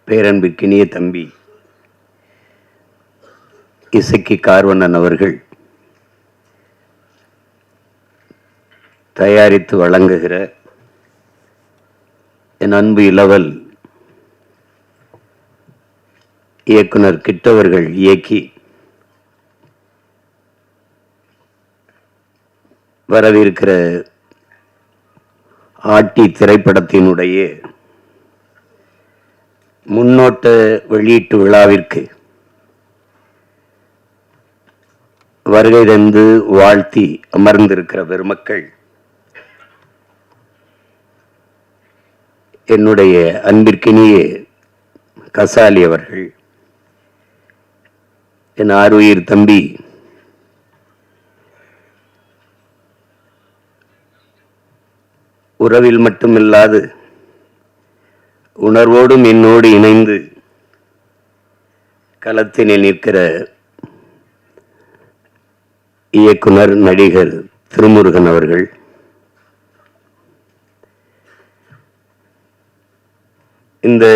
பேரன்பிற்கினிய தம்பி இசக்கி கார்வண்ணன் அவர்கள் தயாரித்து வழங்குகிற என் அன்பு இளவல் இயக்குனர் கிட்டவர்கள் இயக்கி வரவிருக்கிற ஆட்டி திரைப்படத்தினுடைய முன்னோட்ட வெளியீட்டு விழாவிற்கு வருகை தந்து வாழ்த்தி அமர்ந்திருக்கிற பெருமக்கள், என்னுடைய அன்பிற்கினிய கசாலி அவர்கள், என் ஆருயிர் தம்பி உறவில் மட்டுமில்லாது உணர்வோடும் என்னோடு இணைந்து களத்தினில் நிற்கிற இயக்குனர் நடிகர் திருமுருகன் அவர்கள், இந்த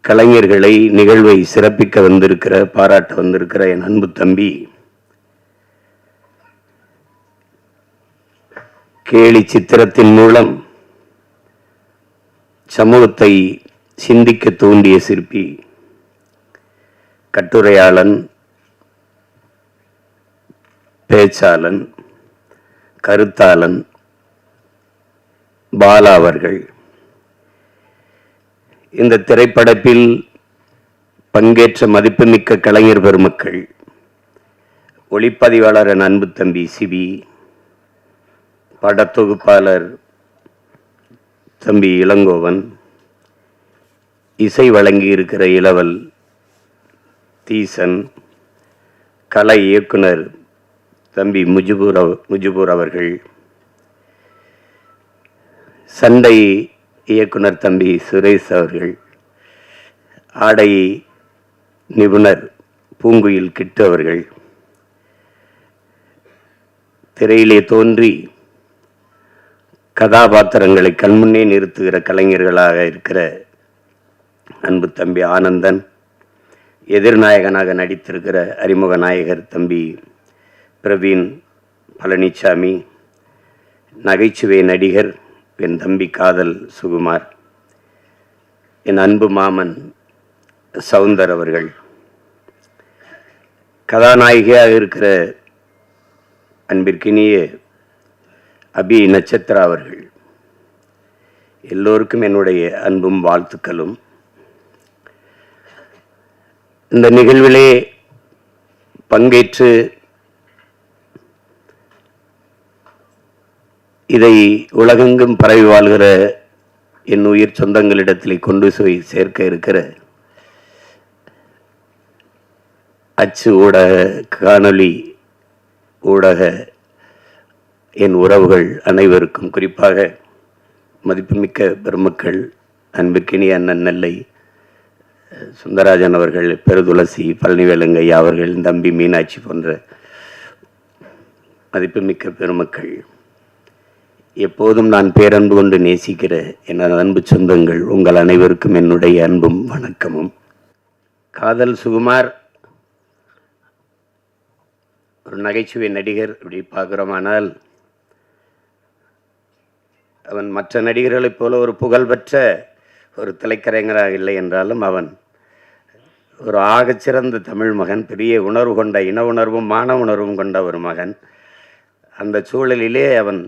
கலைஞர்களை நிகழ்வை சிறப்பிக்க வந்திருக்கிற பாராட்ட வந்திருக்கிற என் அன்பு தம்பி கேலி சித்திரத்தின் மூலம் சமூகத்தை சிந்திக்க தூண்டிய சிற்பி, கட்டுரையாளன், பேச்சாளன், கருத்தாளன் பாலா அவர்கள், இந்த திரைப்படத்தில் பங்கேற்ற மதிப்புமிக்க கலைஞர் பெருமக்கள், ஒளிப்பதிவாளர் என் அன்பு தம்பி சிபி, படத்தொகுப்பாளர் தம்பி இளங்கோவன், இசை வழங்கி இருக்கிற இளவல் தீசன், கலை இயக்குனர் தம்பி முஜிபூர் அவர்கள், சண்டை இயக்குனர் தம்பி சுரேஷ் அவர்கள், ஆடை நிபுணர் பூங்குயில் கிட்டு அவர்கள், திரையிலே தோன்றி கதாபாத்திரங்களை கண்முன்னே நிறுத்துகிற கலைஞர்களாக இருக்கிற அன்பு தம்பி ஆனந்தன், எதிர்நாயகனாக நடித்திருக்கிற அறிமுக நாயகர் தம்பி பிரவீன் பழனிசாமி, நகைச்சுவை நடிகர் என் தம்பி காதல் சுகுமார், என் அன்பு மாமன் சவுந்தர் அவர்கள், கதாநாயகியாக இருக்கிற அன்பிற்கினிய அபி நட்சத்திரா அவர்கள், எல்லோருக்கும் என்னுடைய அன்பும் வாழ்த்துக்களும். இந்த நிகழ்விலே பங்கேற்று இதை உலகெங்கும் பரவி வாழ்கிற என் உயிர் சொந்தங்களிடத்தில் கொண்டு போய் சேர்க்க இருக்கிற அச்சு ஊடக, காணொளி ஊடக என் உறவுகள் அனைவருக்கும், குறிப்பாக மதிப்புமிக்க பெருமக்கள் அன்புக்கினி அண்ணன் நெல்லை சுந்தராஜன் அவர்கள், பெருதுளசி பழனிவேலுங்கையா அவர்கள், தம்பி மீனாட்சி போன்ற மதிப்புமிக்க பெருமக்கள், எப்போதும் நான் பேரன்பு கொண்டு நேசிக்கிற என் அன்பு சொந்தங்கள், உங்கள் அனைவருக்கும் என்னுடைய அன்பும் வணக்கமும். காதல் சுகுமார் ஒரு நகைச்சுவை நடிகர் அப்படி பார்க்குறோமானால், அவன் மற்ற நடிகர்களைப் போல ஒரு புகழ்பெற்ற ஒரு திரைக்கலைஞராக இல்லை என்றாலும் அவன் ஒரு ஆகச்சிறந்த தமிழ் மகன், பெரிய உணர்வு கொண்ட, இன உணர்வும் மான உணர்வும் கொண்ட ஒரு மகன். அந்த சூழலிலே அவன்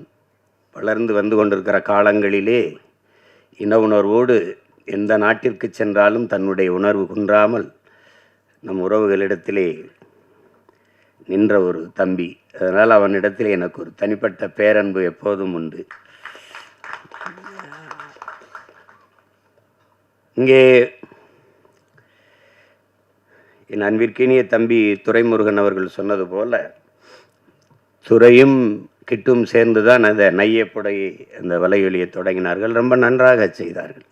வளர்ந்து வந்து கொண்டிருக்கிற காலங்களிலே இன உணர்வோடு எந்த நாட்டிற்கு சென்றாலும் தன்னுடைய உணர்வு குன்றாமல் நம் உறவுகளிடத்திலே நின்ற ஒரு தம்பி. அதனால் அவனிடத்தில் எனக்கு ஒரு தனிப்பட்ட பேரன்பு எப்போதும் உண்டு. இங்கே என் அன்பிற்கினிய தம்பி துரைமுருகன் அவர்கள் சொன்னது போல, துரையும் கிட்டும் சேர்ந்து தான் அந்த நையப்புடை அந்த வலையொலியை தொடங்கினார்கள். ரொம்ப நன்றாக செய்தார்கள்.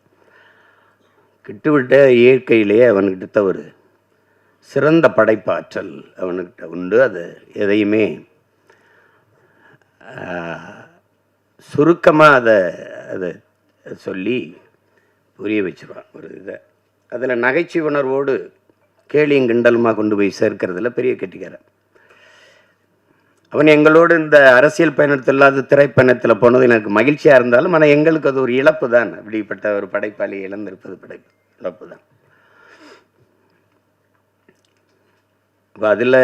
கிட்டுவிட்ட இயற்கையிலேயே அவன்கிட்ட ஒரு சிறந்த படைப்பாற்றல் அவனுக்கிட்ட உண்டு. அது எதையுமே சுருக்கமாக அதை சொல்லி புரிய வச்சுருவான் ஒரு இதை. அதில் நகைச்சுவை உணர்வோடு கேலியும் கிண்டலுமா கொண்டு போய் சேர்க்கறதுல பெரிய கெட்டிக்காரன். அவன் எங்களோடு இந்த அரசியல் பயணத்தில் இல்லாத திரைப்பயணத்தில் போனது எனக்கு மகிழ்ச்சியாக இருந்தாலும், ஆனால் எங்களுக்கு அது ஒரு இழப்பு தான். அப்படிப்பட்ட ஒரு படைப்பாளி இழந்திருப்பது இழப்பு தான். இப்போ அதில்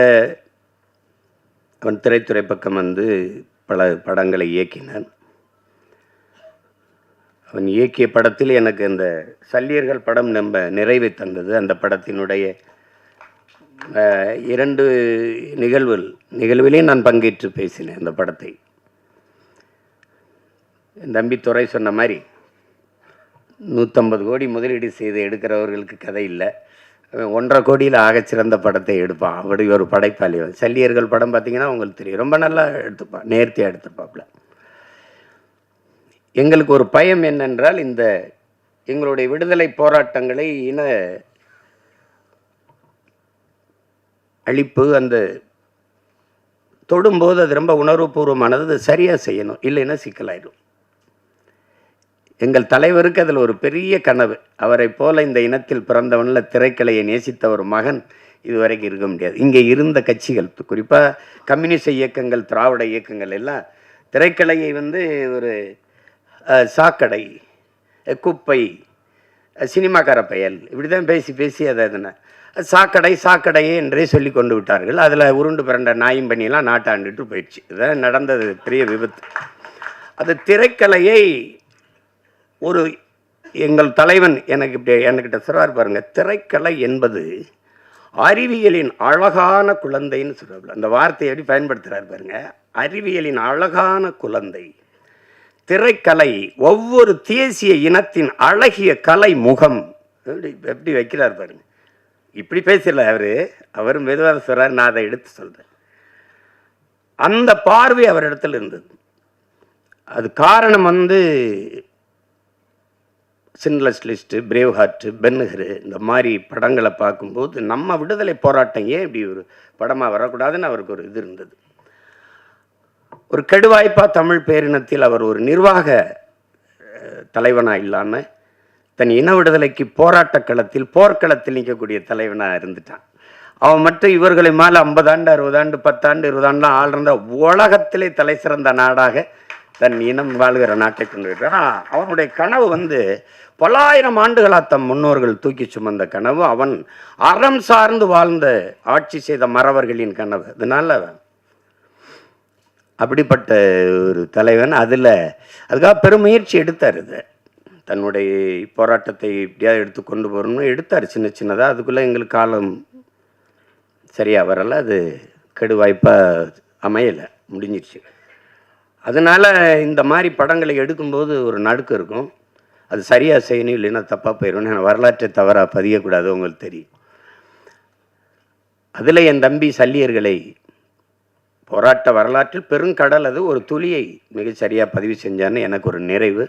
அவன் திரைத்துறை பக்கம் வந்து பல படங்களை இயக்கினான். அவன் இயக்கிய படத்தில் எனக்கு அந்த சல்லியர்கள் படம் நம்ம நிறைவை தந்தது. அந்த படத்தினுடைய 2 நிகழ்விலையும் நான் பங்கேற்று பேசினேன். அந்த படத்தை என் தம்பி துரை சொன்ன மாதிரி 150 கோடி முதலீடு செய்து எடுக்கிறவர்களுக்கு கதை இல்லை, 1.5 கோடியில் ஆகச்சிறந்த படத்தை எடுப்பான். அப்படி ஒரு படைப்பாளி. சல்லியர்கள் படம் பார்த்தீங்கன்னா உங்களுக்கு தெரியும், ரொம்ப நல்லா எடுத்துப்பான், நேர்த்தியாக எடுத்துப்பாப்புல. எங்களுக்கு ஒரு பயம் என்னென்றால், இந்த எங்களுடைய விடுதலை போராட்டங்களை இன அழிப்பு அந்த தொடும்போது அது ரொம்ப உணர்வுபூர்வமானது, அது சரியாக செய்யணும், இல்லைன்னா சிக்கலாயிடும். எங்கள் தலைவருக்கு அதில் ஒரு பெரிய கனவு. அவரை போல இந்த இனத்தில் பிறந்தவனில் திரைக்கலையை நேசித்த ஒரு மகன் இதுவரைக்கும் இருக்க முடியாது. இங்கே இருந்த கட்சிகள், குறிப்பாக கம்யூனிஸ்ட் இயக்கங்கள், திராவிட இயக்கங்கள் எல்லாம் திரைக்கலையை வந்து ஒரு சாக்கடை, குப்பை, சினிமாக்கார பயல், இப்படி தான் பேசி பேசி அதை எதுனா சாக்கடையே என்றே சொல்லி கொண்டு விட்டார்கள். அதில் உருண்டு பிறண்ட நாயும் பண்ணியெல்லாம் நாட்டாண்டுட்டு போயிடுச்சு. இதுதான் நடந்தது பெரிய விபத்து. அது திரைக்கலையை ஒரு எங்கள் தலைவன் என்கிட்ட சொல்றார் பாருங்க, திரைக்கலை என்பது அறிவியலின் அழகான குழந்தைன்னு சொல்றாரு. அந்த வார்த்தையை எப்படி பயன்படுத்துறாரு பாருங்க, அறிவியலின் அழகான குழந்தை. திரைக்கலை ஒவ்வொரு தேசிய இனத்தின் அழகிய கலை முகம். எப்படி வைக்கிறார் பாருங்க. இப்படி பேசல அவர் மெதுவாக சொல்றாரு, நான் அதை எடுத்து சொல்றேன். அந்த பார்வை அவர் இடத்துல இருந்தது. அது காரணம் வந்து சின்லஸ் லிஸ்ட், பிரேவ் ஹார்ட், பென்ஹர், இந்த மாதிரி படங்களை பார்க்கும்போது நம்ம விடுதலை போராட்டம் ஏன் இப்படி ஒரு படமாக வரக்கூடாதுன்னு அவருக்கு ஒரு இது இருந்தது. ஒரு கெடுவாய்ப்பா தமிழ் பேரினத்தில் அவர் ஒரு நிர்வாக தலைவனாக இல்லாமல் தன் இன விடுதலைக்கு போராட்ட களத்தில், போர்க்களத்தில் நிற்கக்கூடிய தலைவனாக இருந்துட்டான். அவன் மட்டும் இவர்களை மேலே 50 ஆண்டு 60 ஆண்டு 10 ஆண்டு 20 ஆண்டுலாம் ஆள்றந்த உலகத்திலே தலை சிறந்த நாடாக தன் இனம் வாழ்கிற நாட்டை கொண்டு வருகிறான். அவனுடைய கனவு வந்து பல்லாயிரம் ஆண்டுகளாக தம் முன்னோர்கள் தூக்கி சுமந்த கனவு, அவன் அறம் சார்ந்து வாழ்ந்த ஆட்சி செய்த மறவர்களின் கனவு. அதனால அப்படிப்பட்ட ஒரு தலைவன். அதுக்காக பெருமுயற்சி எடுத்தார். இது தன்னுடைய போராட்டத்தை இப்படியாவது எடுத்து கொண்டு போகணும்னு எடுத்தார், சின்ன சின்னதாக. அதுக்குள்ளே எங்களுக்கு காலம் சரியாக வரலை, அது கெடுவாய்ப்பாக அமையலை, முடிஞ்சிடுச்சு. அதனால் இந்த மாதிரி படங்களை எடுக்கும்போது ஒரு நடுக்கம் இருக்கும். அது சரியாக செய்யணும், இல்லைன்னா தப்பாக போயிடும். வரலாற்றை தவறாக பதியக்கூடாது, உங்களுக்கு தெரியும். அதில் என் தம்பி சல்லியர்களை போராட்ட வரலாற்றில் பெருங்கடல், அது ஒரு துளியை மிகச்சரியாக பதிவு செஞ்சான்னு எனக்கு ஒரு நிறைவு.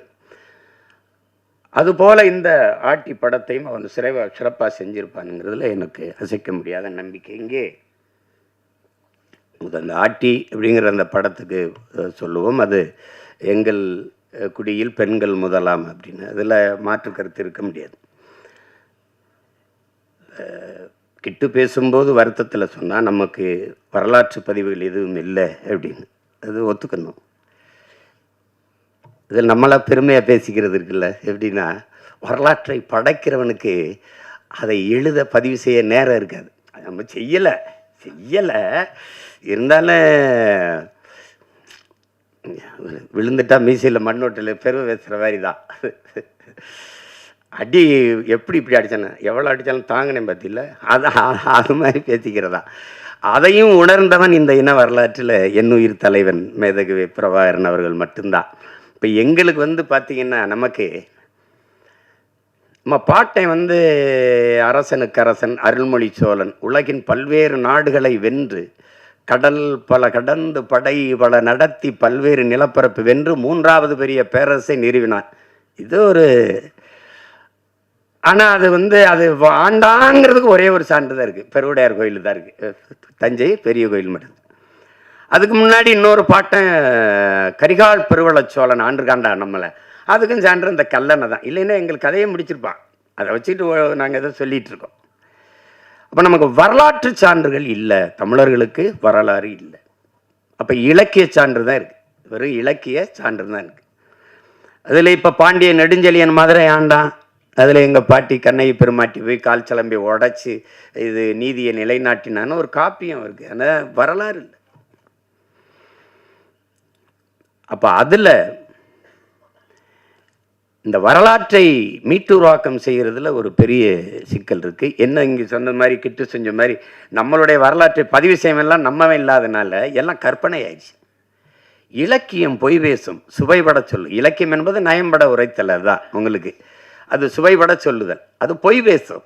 அதுபோல் இந்த ஆட்டி படத்தையும் அவன் சிறப்பாக செஞ்சிருப்பானுங்கிறதுல எனக்கு அசைக்க முடியாத நம்பிக்கை. இங்கே அந்த ஆட்டி அப்படிங்கிற அந்த படத்துக்கு சொல்லுவோம், அது எங்கள் குடியில் பெண்கள் முதலாம் அப்படின்னு. அதில் மாற்று கருத்து இருக்க முடியாது. கிட்டு பேசும்போது வருத்தத்தில் சொன்னால் நமக்கு வரலாற்று பதிவுகள் எதுவும் இல்லை அப்படின்னு, அது ஒத்துக்கணும். இதில் நம்மளாக பெருமையாக பேசிக்கிறது இருக்குல்ல. எப்படின்னா, வரலாற்றை படைக்கிறவனுக்கு அதை எழுத பதிவு செய்ய நேரம் இருக்காது. நம்ம செய்யலை இருந்தாலும் விழுந்துட்டா மீசையில் மண்ணோட்டில் பெருமை பேசுகிற மாதிரி தான். அடி இப்படி அடித்தானே, எவ்வளோ அடித்தாலும் தாங்கினேன் பார்த்தில்ல, அது மாதிரி பேசிக்கிறதா. அதையும் உணர்ந்தவன் இந்த இன வரலாற்றில் என்னுயிர் தலைவன் மேதகு பிரபாகரன் அவர்கள் மட்டும்தான். இப்போ எங்களுக்கு வந்து பார்த்திங்கன்னா, நமக்கு நம்ம பாட்டை வந்து அரசனுக்கு அரசன் அருள்மொழி சோழன் உலகின் பல்வேறு நாடுகளை வென்று, கடல் பல கடந்து படை பல நடத்தி பல்வேறு நிலப்பரப்பு வென்று 3வது பெரிய பேரரசை நிறுவினார். இது ஒரு, ஆனால் அது வந்து அது ஆண்டாங்கிறதுக்கு ஒரே ஒரு சான்று தான் இருக்குது, பெருவுடையார் கோயில் தான் இருக்குது, தஞ்சை பெரிய கோயில் மட்டும். அதுக்கு முன்னாடி இன்னொரு பாட்டன் கரிகால் பெருவள சோழன் ஆண்டுகாண்டா நம்மளை. அதுக்கும் சான்று இந்த கல்லணை தான். இல்லைன்னா எங்கள் கதையை முடிச்சிருப்பான். அதை வச்சுட்டு நாங்கள் எதை சொல்லிகிட்டு இருக்கோம். அப்போ நமக்கு வரலாற்று சான்றுகள் இல்லை, தமிழர்களுக்கு வரலாறு இல்லை. அப்போ இலக்கிய சான்று தான் இருக்குது, வெறும் இலக்கிய சான்று தான் இருக்குது. அதில் இப்போ பாண்டிய நெடுஞ்செழியன் மதுரை ஆண்டான், அதில் எங்கள் பாட்டி கண்ணகி பெருமாட்டி போய் கால் சிலம்பி உடைச்சி இது நீதியை நிலைநாட்டினான்னு ஒரு காப்பியம் இருக்குது, ஆனால் வரலாறு இல்லை. அப்போ அதில் இந்த வரலாற்றை மீட்டுருவாக்கம் செய்கிறதுல ஒரு பெரிய சிக்கல் இருக்குது. என்ன இங்கே சொன்ன மாதிரி கிட்டு செஞ்ச மாதிரி நம்மளுடைய வரலாற்றை பதிவு செய்யலாம் நம்மவே இல்லாதனால எல்லாம் கற்பனை ஆயிடுச்சு. இலக்கியம் பொய் பேசும், சுவைபட சொல்லு. இலக்கியம் என்பது நயம்பட உரைத்தல், அதுதான் உங்களுக்கு. அது சுவைபட சொல்லுதல், அது பொய் பேசும்.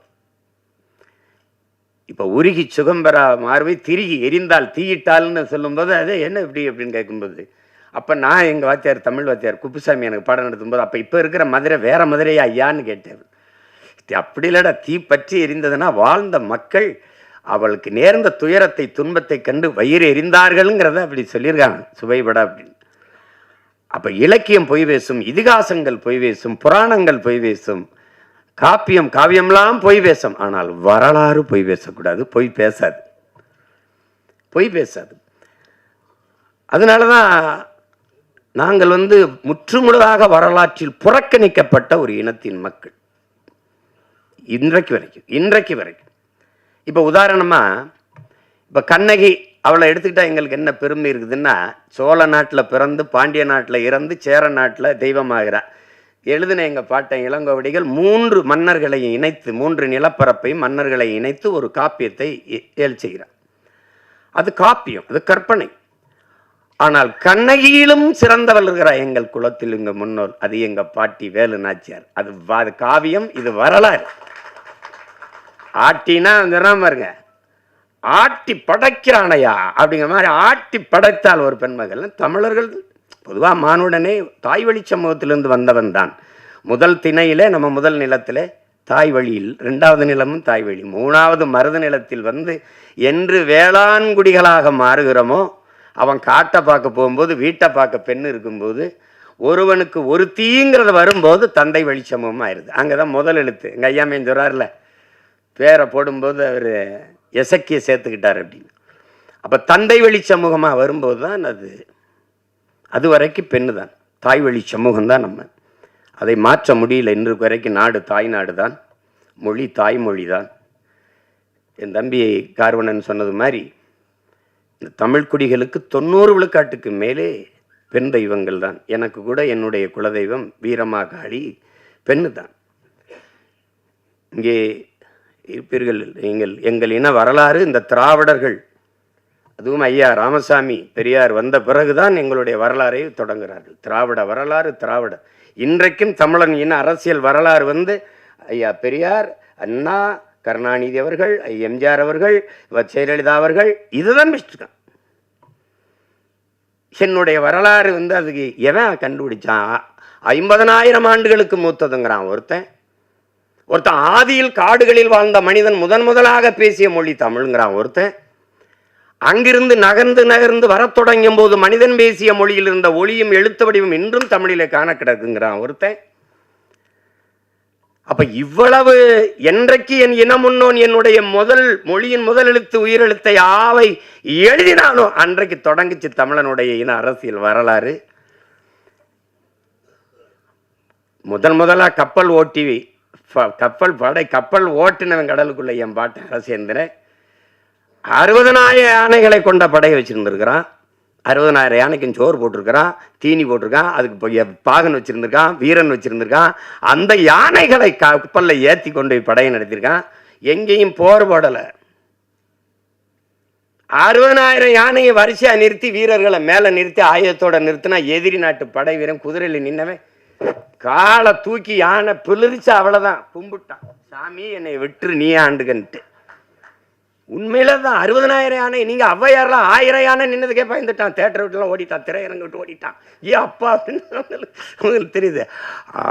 இப்போ உருகி சுகம்பெறா மார்பை திருகி எரிந்தால் தீயிட்டால்னு சொல்லும்போது அது என்ன இப்படி அப்படின்னு கேட்கும்போது, அப்போ நான் எங்கள் வாத்தியார் தமிழ் வாத்தியார் குப்புசாமி எனக்கு பாடம் நடத்தும்போது, அப்போ இப்போ இருக்கிற மதுரை வேற மதுரையா ஐயான்னு கேட்டேன். அப்படி இல்லைடா, தீ பற்றி எரிந்ததுன்னா வாழ்ந்த மக்கள் அவளுக்கு நேர்ந்த துயரத்தை துன்பத்தை கண்டு வயிறு எரிந்தார்கள்ங்கிறத அப்படி சொல்லியிருக்காங்க சுவைபட அப்படின்னு. அப்போ இலக்கியம் பொய் பேசும், இதிகாசங்கள் பொய் பேசும், புராணங்கள் பொய் பேசும், காவியம்லாம் பொய் பேசும். ஆனால் வரலாறு பொய் பேசக்கூடாது, பொய் பேசாது, பொய் பேசாது. அதனால தான் நாங்கள் முற்றுமுழுதாக வரலாற்றில் புறக்கணிக்கப்பட்ட ஒரு இனத்தின் மக்கள் இன்றைக்கு வரைக்கும். இப்போ உதாரணமாக இப்போ கண்ணகி அவளை எடுத்துக்கிட்டா எங்களுக்கு என்ன பெருமை இருக்குதுன்னா, சோழ நாட்டில் பிறந்து பாண்டிய நாட்டில் இறந்து சேர நாட்டில் தெய்வமாகிறார். எழுதின எங்கள் பாட்டன் இளங்கோவடிகள் 3 மன்னர்களை இணைத்து, 3 நிலப்பரப்பை மன்னர்களை இணைத்து ஒரு காப்பியத்தை செய்கிறார். அது காப்பியம், அது கற்பனை. ஆனால் கண்ணகியிலும் சிறந்தவள் இருக்கிறார் எங்கள் குலத்தில், இங்க முன்னோர், அது எங்க பாட்டி வேலு நாச்சியார். அது காவியம், இது வரலாறு. ஆட்டினா பாருங்க, ஆட்டி படைக்கிறானையா அப்படிங்கிற மாதிரி ஆட்டி படைத்தால் ஒரு பெண்மகள். தமிழர்கள் பொதுவாக மானுடனே தாய் வழி சமூகத்திலிருந்து வந்தவன் தான். முதல் திணையிலே நம்ம முதல் நிலத்திலே தாய் வழியில், 2வது நிலமும் தாய் வழி, 3வது மருது நிலத்தில் என்று வேளாண்குடிகளாக மாறுகிறோமோ, அவன் காட்டை பார்க்க போகும்போது வீட்டை பார்க்க பெண் இருக்கும்போது ஒருவனுக்கு ஒரு தீங்கிறது வரும்போது தந்தை வழி சமூகமாக ஆயிடுது. அங்கே தான் முதல் எழுத்து. எங்கள் ஐயாமையும் சொல்கிறார்ல, பேரை போடும்போது அவர் எசக்கிய சேர்த்துக்கிட்டார் அப்படின்னு. அப்போ தந்தை வழி சமூகமாக வரும்போது தான் அது வரைக்கும் பெண்ணு தான், தாய் வழி சமூகம்தான். நம்ம அதை மாற்ற முடியல. இன்றைக்கு வரைக்கும் நாடு தாய் நாடு தான், மொழி தாய்மொழி தான். என் தம்பி கார்வணன் சொன்னது மாதிரி இந்த தமிழ் குடிகளுக்கு 90 விழுக்காட்டுக்கு மேலே பெண் தெய்வங்கள் தான். எனக்கு கூட என்னுடைய குலதெய்வம் வீரமாகாளி பெண்ணு தான். இங்கே இருப்பீர்கள் எங்கள் இன வரலாறு. இந்த திராவிடர்கள், அதுவும் ஐயா ராமசாமி பெரியார் வந்த பிறகுதான் எங்களுடைய வரலாறை தொடங்குகிறார்கள். திராவிட வரலாறு, திராவிட. இன்றைக்கும் தமிழன் இன அரசியல் வரலாறு ஐயா பெரியார், அண்ணா, கருணாநிதி அவர்கள், எம்ஜிஆர் அவர்கள், ஜெயலலிதா அவர்கள், இதுதான் வச்சுருக்கான். என்னுடைய வரலாறு அதுக்கு எவன் கண்டுபிடிச்சான்? 50,000 ஆண்டுகளுக்கு மூத்ததுங்கிறான் ஒருத்தன். ஆதியில் காடுகளில் வாழ்ந்த மனிதன் முதலாக பேசிய மொழி தமிழ்ங்கிறான் ஒருத்தன். அங்கிருந்து நகர்ந்து வரத் தொடங்கும் போது மனிதன் பேசிய மொழியில் இருந்த ஒளியும் எழுத்து வடிவம் இன்றும் தமிழிலே காண கிடக்குங்கிறான் ஒருத்தன். அப்ப இவ்வளவு என்றைக்கு என் இனம் முன்னோன் என்னுடைய மொழியின் முதல் எழுத்து உயிரெழுத்தை ஆவை எழுதினானோ அன்றைக்கு தொடங்கிச்சு தமிழனுடைய இன அரசியல் வரலாறு. முதலா கப்பல் ஓட்டினவன் கடலுக்குள்ள என் பாட்டு அரசேந்திரன் 60,000 யானைகளை கொண்ட படையை வச்சிருந்திருக்கிறான். 60,000 யானைக்கும் சோறு போட்டிருக்கிறான், தீனி போட்டிருக்கான், அதுக்கு பாகன் வச்சிருந்திருக்கான், வீரன் வச்சிருந்திருக்கான். அந்த யானைகளை கப்பலில் ஏற்றி கொண்டு போய் படையை நடத்தியிருக்கான். எங்கேயும் போர் போடலை. 60,000 யானையை வரிசையா நிறுத்தி வீரர்களை மேலே நிறுத்தி ஆயுதத்தோட நிறுத்தினா எதிரி நாட்டு படை வீரன் குதிரையில் நின்னவன் காலை தூக்கி யானை பிளிரிச்சு அவ்வளோதான் கும்பிட்டான், சாமி என்னை விட்டுரு நீ ஆண்டுகன்ட்டு. உண்மையில தான் 60,000 யானை. நீங்க ஔவையாரெலாம் 1000 யானை நின்னதுக்கே பயந்துட்டான், தேட்டரை விட்டுலாம் ஓடிட்டான், திரையரங்க விட்டு ஓடிட்டான். அப்பா உங்களுக்கு தெரியுது.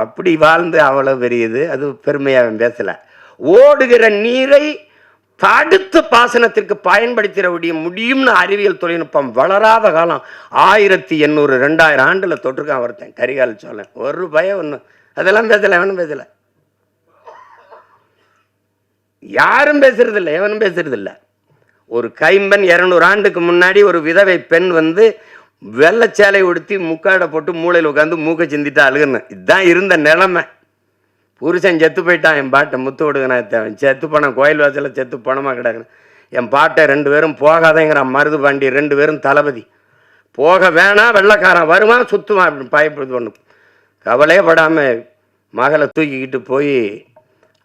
அப்படி வாழ்ந்து அவ்வளோ பெரியது. அது பெருமையாக பேசலை. ஓடுகிற நீரை தடுத்து பாசனத்திற்கு பயன்படுத்திட முடியும்னு அறிவியல் தொழில்நுட்பம் வளராத காலம் 1800 2000 ஆண்டுல தொற்றுக்கான் ஒருத்தன் கரிகால சோழன். ஒரு பயம் ஒண்ணு அதெல்லாம் பேசல, எவனும் பேசல, யாரும் பேசுறது இல்லை, எவனும் பேசுறது இல்லை. ஒரு கைம்பெண் 200 ஆண்டுக்கு முன்னாடி ஒரு விதவை பெண் வந்து வெள்ளச்சேலை உடுத்தி முக்காடை போட்டு மூளையில் உட்காந்து மூக்கை சிந்திட்டு அழுகுன்னு. இதுதான் இருந்த நிலைமை. புருஷன் செத்து போயிட்டான், என் பாட்டை முத்து விடுங்கண்ணா, செத்து போனான், கோயில் வாசலில் செத்து பணமாக கிடக்குன்னு. என் பாட்டை 2 பேரும் போகாதேங்கிறான். மருது பாண்டி 2 பேரும் தளபதி. போக வேணாம், வெள்ளைக்காரன் வருவான் சுற்றுவான் அப்படின்னு பயப்படுது. ஒன்று கவலையே படாமல் மகளை தூக்கிக்கிட்டு போய்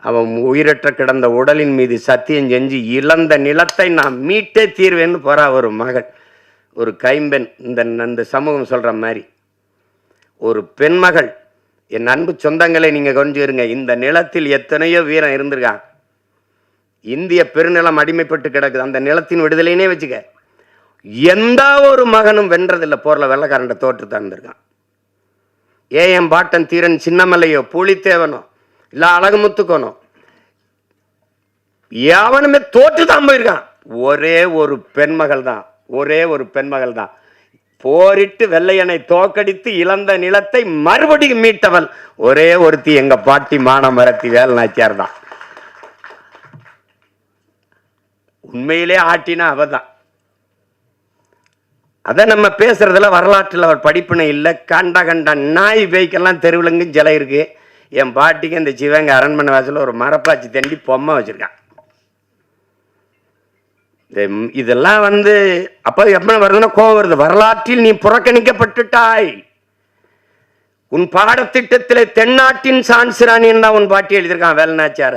அவன் உயிரற்ற கிடந்த உடலின் மீது சத்தியம் செஞ்சு இழந்த நிலத்தை நான் மீட்டே தீர்வேன்னு போறா ஒரு மகள், ஒரு கைம்பெண். இந்த சமூகம் சொல்ற மாதிரி ஒரு பெண்மகள். என் அன்பு சொந்தங்களை நீங்க கொஞ்சிருங்க, இந்த நிலத்தில் எத்தனையோ வீரம் இருந்திருக்கான். இந்திய பெருநிலம் அடிமைப்பட்டு கிடக்குது, அந்த நிலத்தின் விடுதலைனே வச்சுக்க. எந்த ஒரு மகனும் வென்றதில்லை போர்ல, வெள்ளக்காரண்ட தோற்று தந்திருக்கான். என் பாட்டன் தீரன் சின்னமலையோ புலித்தேவனோ இல்ல அழகுமுத்துக்கோனோ எவனுமே தோற்று தான் போயிருக்கான். ஒரே ஒரு பெண்மகள் தான், ஒரே ஒரு பெண்மகள் தான் போரிட்டு வெள்ளையனை தோக்கடித்து இழந்த நிலத்தை மறுபடியும் மீட்டவள் ஒரே ஒருத்தி, எங்க பாட்டி மானமரத்தி வேலுநாச்சியார் தான். உண்மையிலே ஆட்டினா அவதான். அதை நம்ம பேசுறதுல வரலாற்றில் அவர் படிப்பினை இல்லை. கண்ட நாய் பேய்க்கெல்லாம் தெருவிலங்கு ஜலை இருக்கு. என் பாட்டிக்கு இந்த சிவங்க அரண்மனை வாசல ஒரு மரப்பாச்சி தண்டி பொம்மை வச்சிருக்கான். இதெல்லாம் வந்து அப்ப எப்படி வருதுன்னா கோபம் வருது. வரலாற்றில் நீ புறக்கணிக்கப்பட்டுட்டாய். உன் பாடத்திட்டத்திலே தென்னாட்டின் சான்சிராணின்னு தான் உன் பாட்டி எழுதியிருக்கான் வேலுநாச்சியார.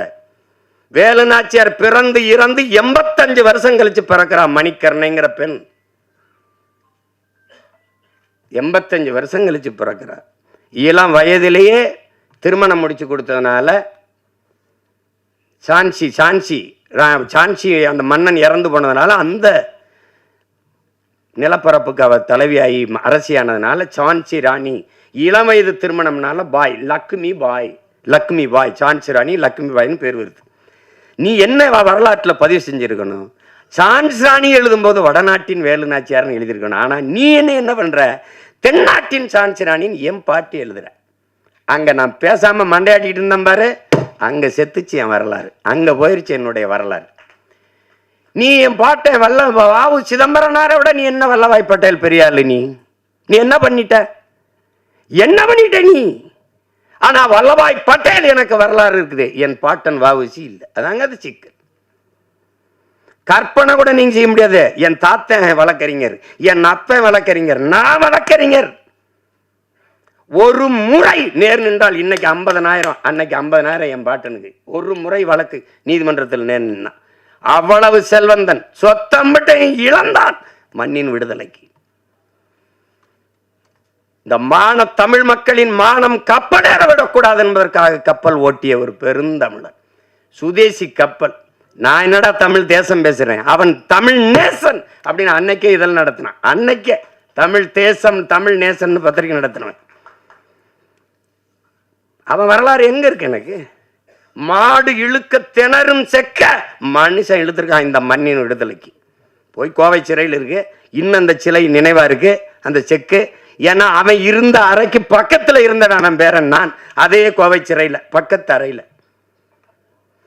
வேலுநாச்சியார் பிறந்து இறந்து 85 வருஷம் கழிச்சு பிறக்கிறான். மணிக்கர்ணைங்கிற பெண் 85 வருஷம் கழிச்சு பிறக்கிறார். இளம் வயதிலேயே திருமணம் முடிச்சு கொடுத்ததுனால சான்சி அந்த மன்னன் இறந்து போனதுனால அந்த நிலப்பரப்புக்கு அவ தலைவியாகி அரசியானதுனால சான்சி ராணி. இளம் வயது திருமணம்னால பாய், லக்ஷ்மி பாய் சான்சி ராணி லக்ஷ்மி பாய்னு பேர் வருது. நீ என்ன வரலாற்றில் பதிவு செஞ்சிருக்கணும்? சான்சி ராணி எழுதும்போது வடநாட்டின் வேலுநாச்சியார்னு எழுதியிருக்கணும். ஆனா நீ என்ன பண்ற? தென்னாட்டின் சான்சி ராணின்னு என் பாட்டி எழுதுற. அங்க நான் பேசாம மண்டையாட்டிட்டு இருந்தேன் பாரு, அங்க செத்துச்சு என் வரலாறு, அங்க போயிருச்சு என்னுடைய வரலாறு. நீ என் பாட்டை வாவு சிதம்பரனாரை விட நீ என்ன வல்லபாய் பட்டேல் பெரியாள். நீ என்ன பண்ணிட்ட நீ? ஆனா வல்லபாய் பட்டேல் எனக்கு வரலாறு இருக்குது, என் பாட்டன் வாவுசி இல்லை. அதாங்க அது சிக்கல். கற்பனை கூட நீங்க செய்ய முடியாது. என் தாத்தன் வழக்கறிஞர், என் அப்பன் வழக்கறிஞர், நான் வழக்கறிஞர். ஒரு முறை நேர் நின்றால் இன்னைக்கு 50,000, அன்னைக்கு 50,000 என் பாட்டனுக்கு. ஒரு முறை வழக்கு நீதிமன்றத்தில் நேர் நின்னா அவ்வளவு செல்வந்தன், சொத்தம்பட்டை இழந்தான் மண்ணின் விடுதலைக்கு. இந்த தமிழ் மக்களின் மானம் கப்பலேற விடக்கூடாது என்பதற்காக கப்பல் ஓட்டிய ஒரு பெருந்தமிழன், சுதேசி கப்பல். நான் என்னடா தமிழ் தேசம் பேசுறேன், அவன் தமிழ் நேசன் அப்படின்னு அன்னைக்கே இதழ் நடத்தினான். அன்னைக்கே தமிழ் தேசம் தமிழ் நேசன் பத்திரிகை நடத்தினவன். அவன் வரலாறு எங்க இருக்கு? எனக்கு மாடு இழுக்க திணறும் செக்க மனுஷன் இழுத்துருக்கான் இந்த மண்ணின் விடுதலைக்கு. போய் கோவை சிறையில் இருக்கு, இன்னும் அந்த சிலை நினைவா இருக்கு அந்த செக்கு. ஏன்னா அவன் இருந்த அறைக்கு பக்கத்துல இருந்தவன் அவன் பேரன் நான். அதே கோவை சிறையில பக்கத்து அறையில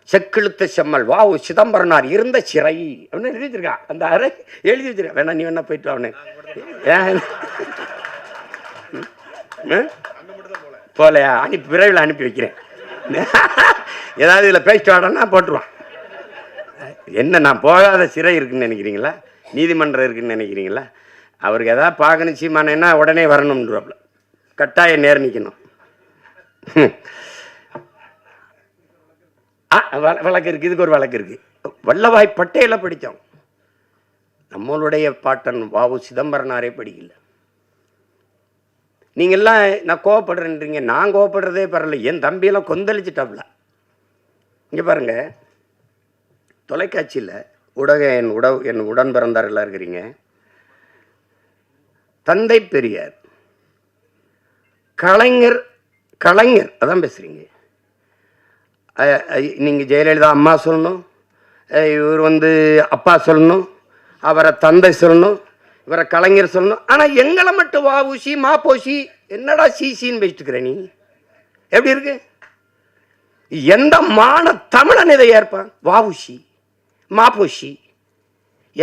செக்கிழுத்த செம்மல் வாவு சிதம்பரனார் இருந்த சிறை அப்படின்னு எழுதி வச்சிருக்கான். அந்த அறை எழுதி வச்சிருக்கான். வேணா நீ வேணா போயிட்டு அவனு போலையா? விரைவில் அனுப்பி வைக்கிறேன். ஏதாவது இதில் பேசிட்டு வாடனா போட்டுருவான். என்ன நான் போகாத சிறை இருக்குன்னு நினைக்கிறீங்களா? நீதிமன்றம் இருக்குன்னு நினைக்கிறீங்களா? அவருக்கு எதாவது பார்க்கணும் சீமானேன்னா உடனே வரணும்ன்றப்பல கட்டாயம் நேர் நிற்கணும். வழக்கு இருக்கு, இதுக்கு ஒரு வழக்கு இருக்கு. வல்லபாய் பட்டேல படித்தோம், நம்மளுடைய பாட்டன் வாவு சிதம்பரனாரே படிக்கல. நீங்கள்லாம் நான் கோவப்படுறேன்றீங்க, நான் கோவப்படுறதே பரவாயில்ல. என் தம்பியெல்லாம் கொந்தளிச்சிட்டாப்ல. இங்கே பாருங்க, தொலைக்காட்சியில் என் உடன் பிறந்தாரெல்லாம் இருக்கிறீங்க. தந்தை பெரியார், கலைஞர் அதான் பேசுறீங்க. நீங்கள் ஜெயலலிதா அம்மா சொல்லணும், இவர் வந்து அப்பா சொல்லணும், அவரை தந்தை சொல்லணும், இவரை கலைஞர் சொல்லணும். ஆனால் எங்களை மட்டும் வாவூசி மாப்போசி என்னடா சிசின்னு வச்சுட்டுக்கிற நீ? எப்படி இருக்கு? எந்த மான தமிழன் இதை ஏற்பான்? வாவூசி மாப்போசி,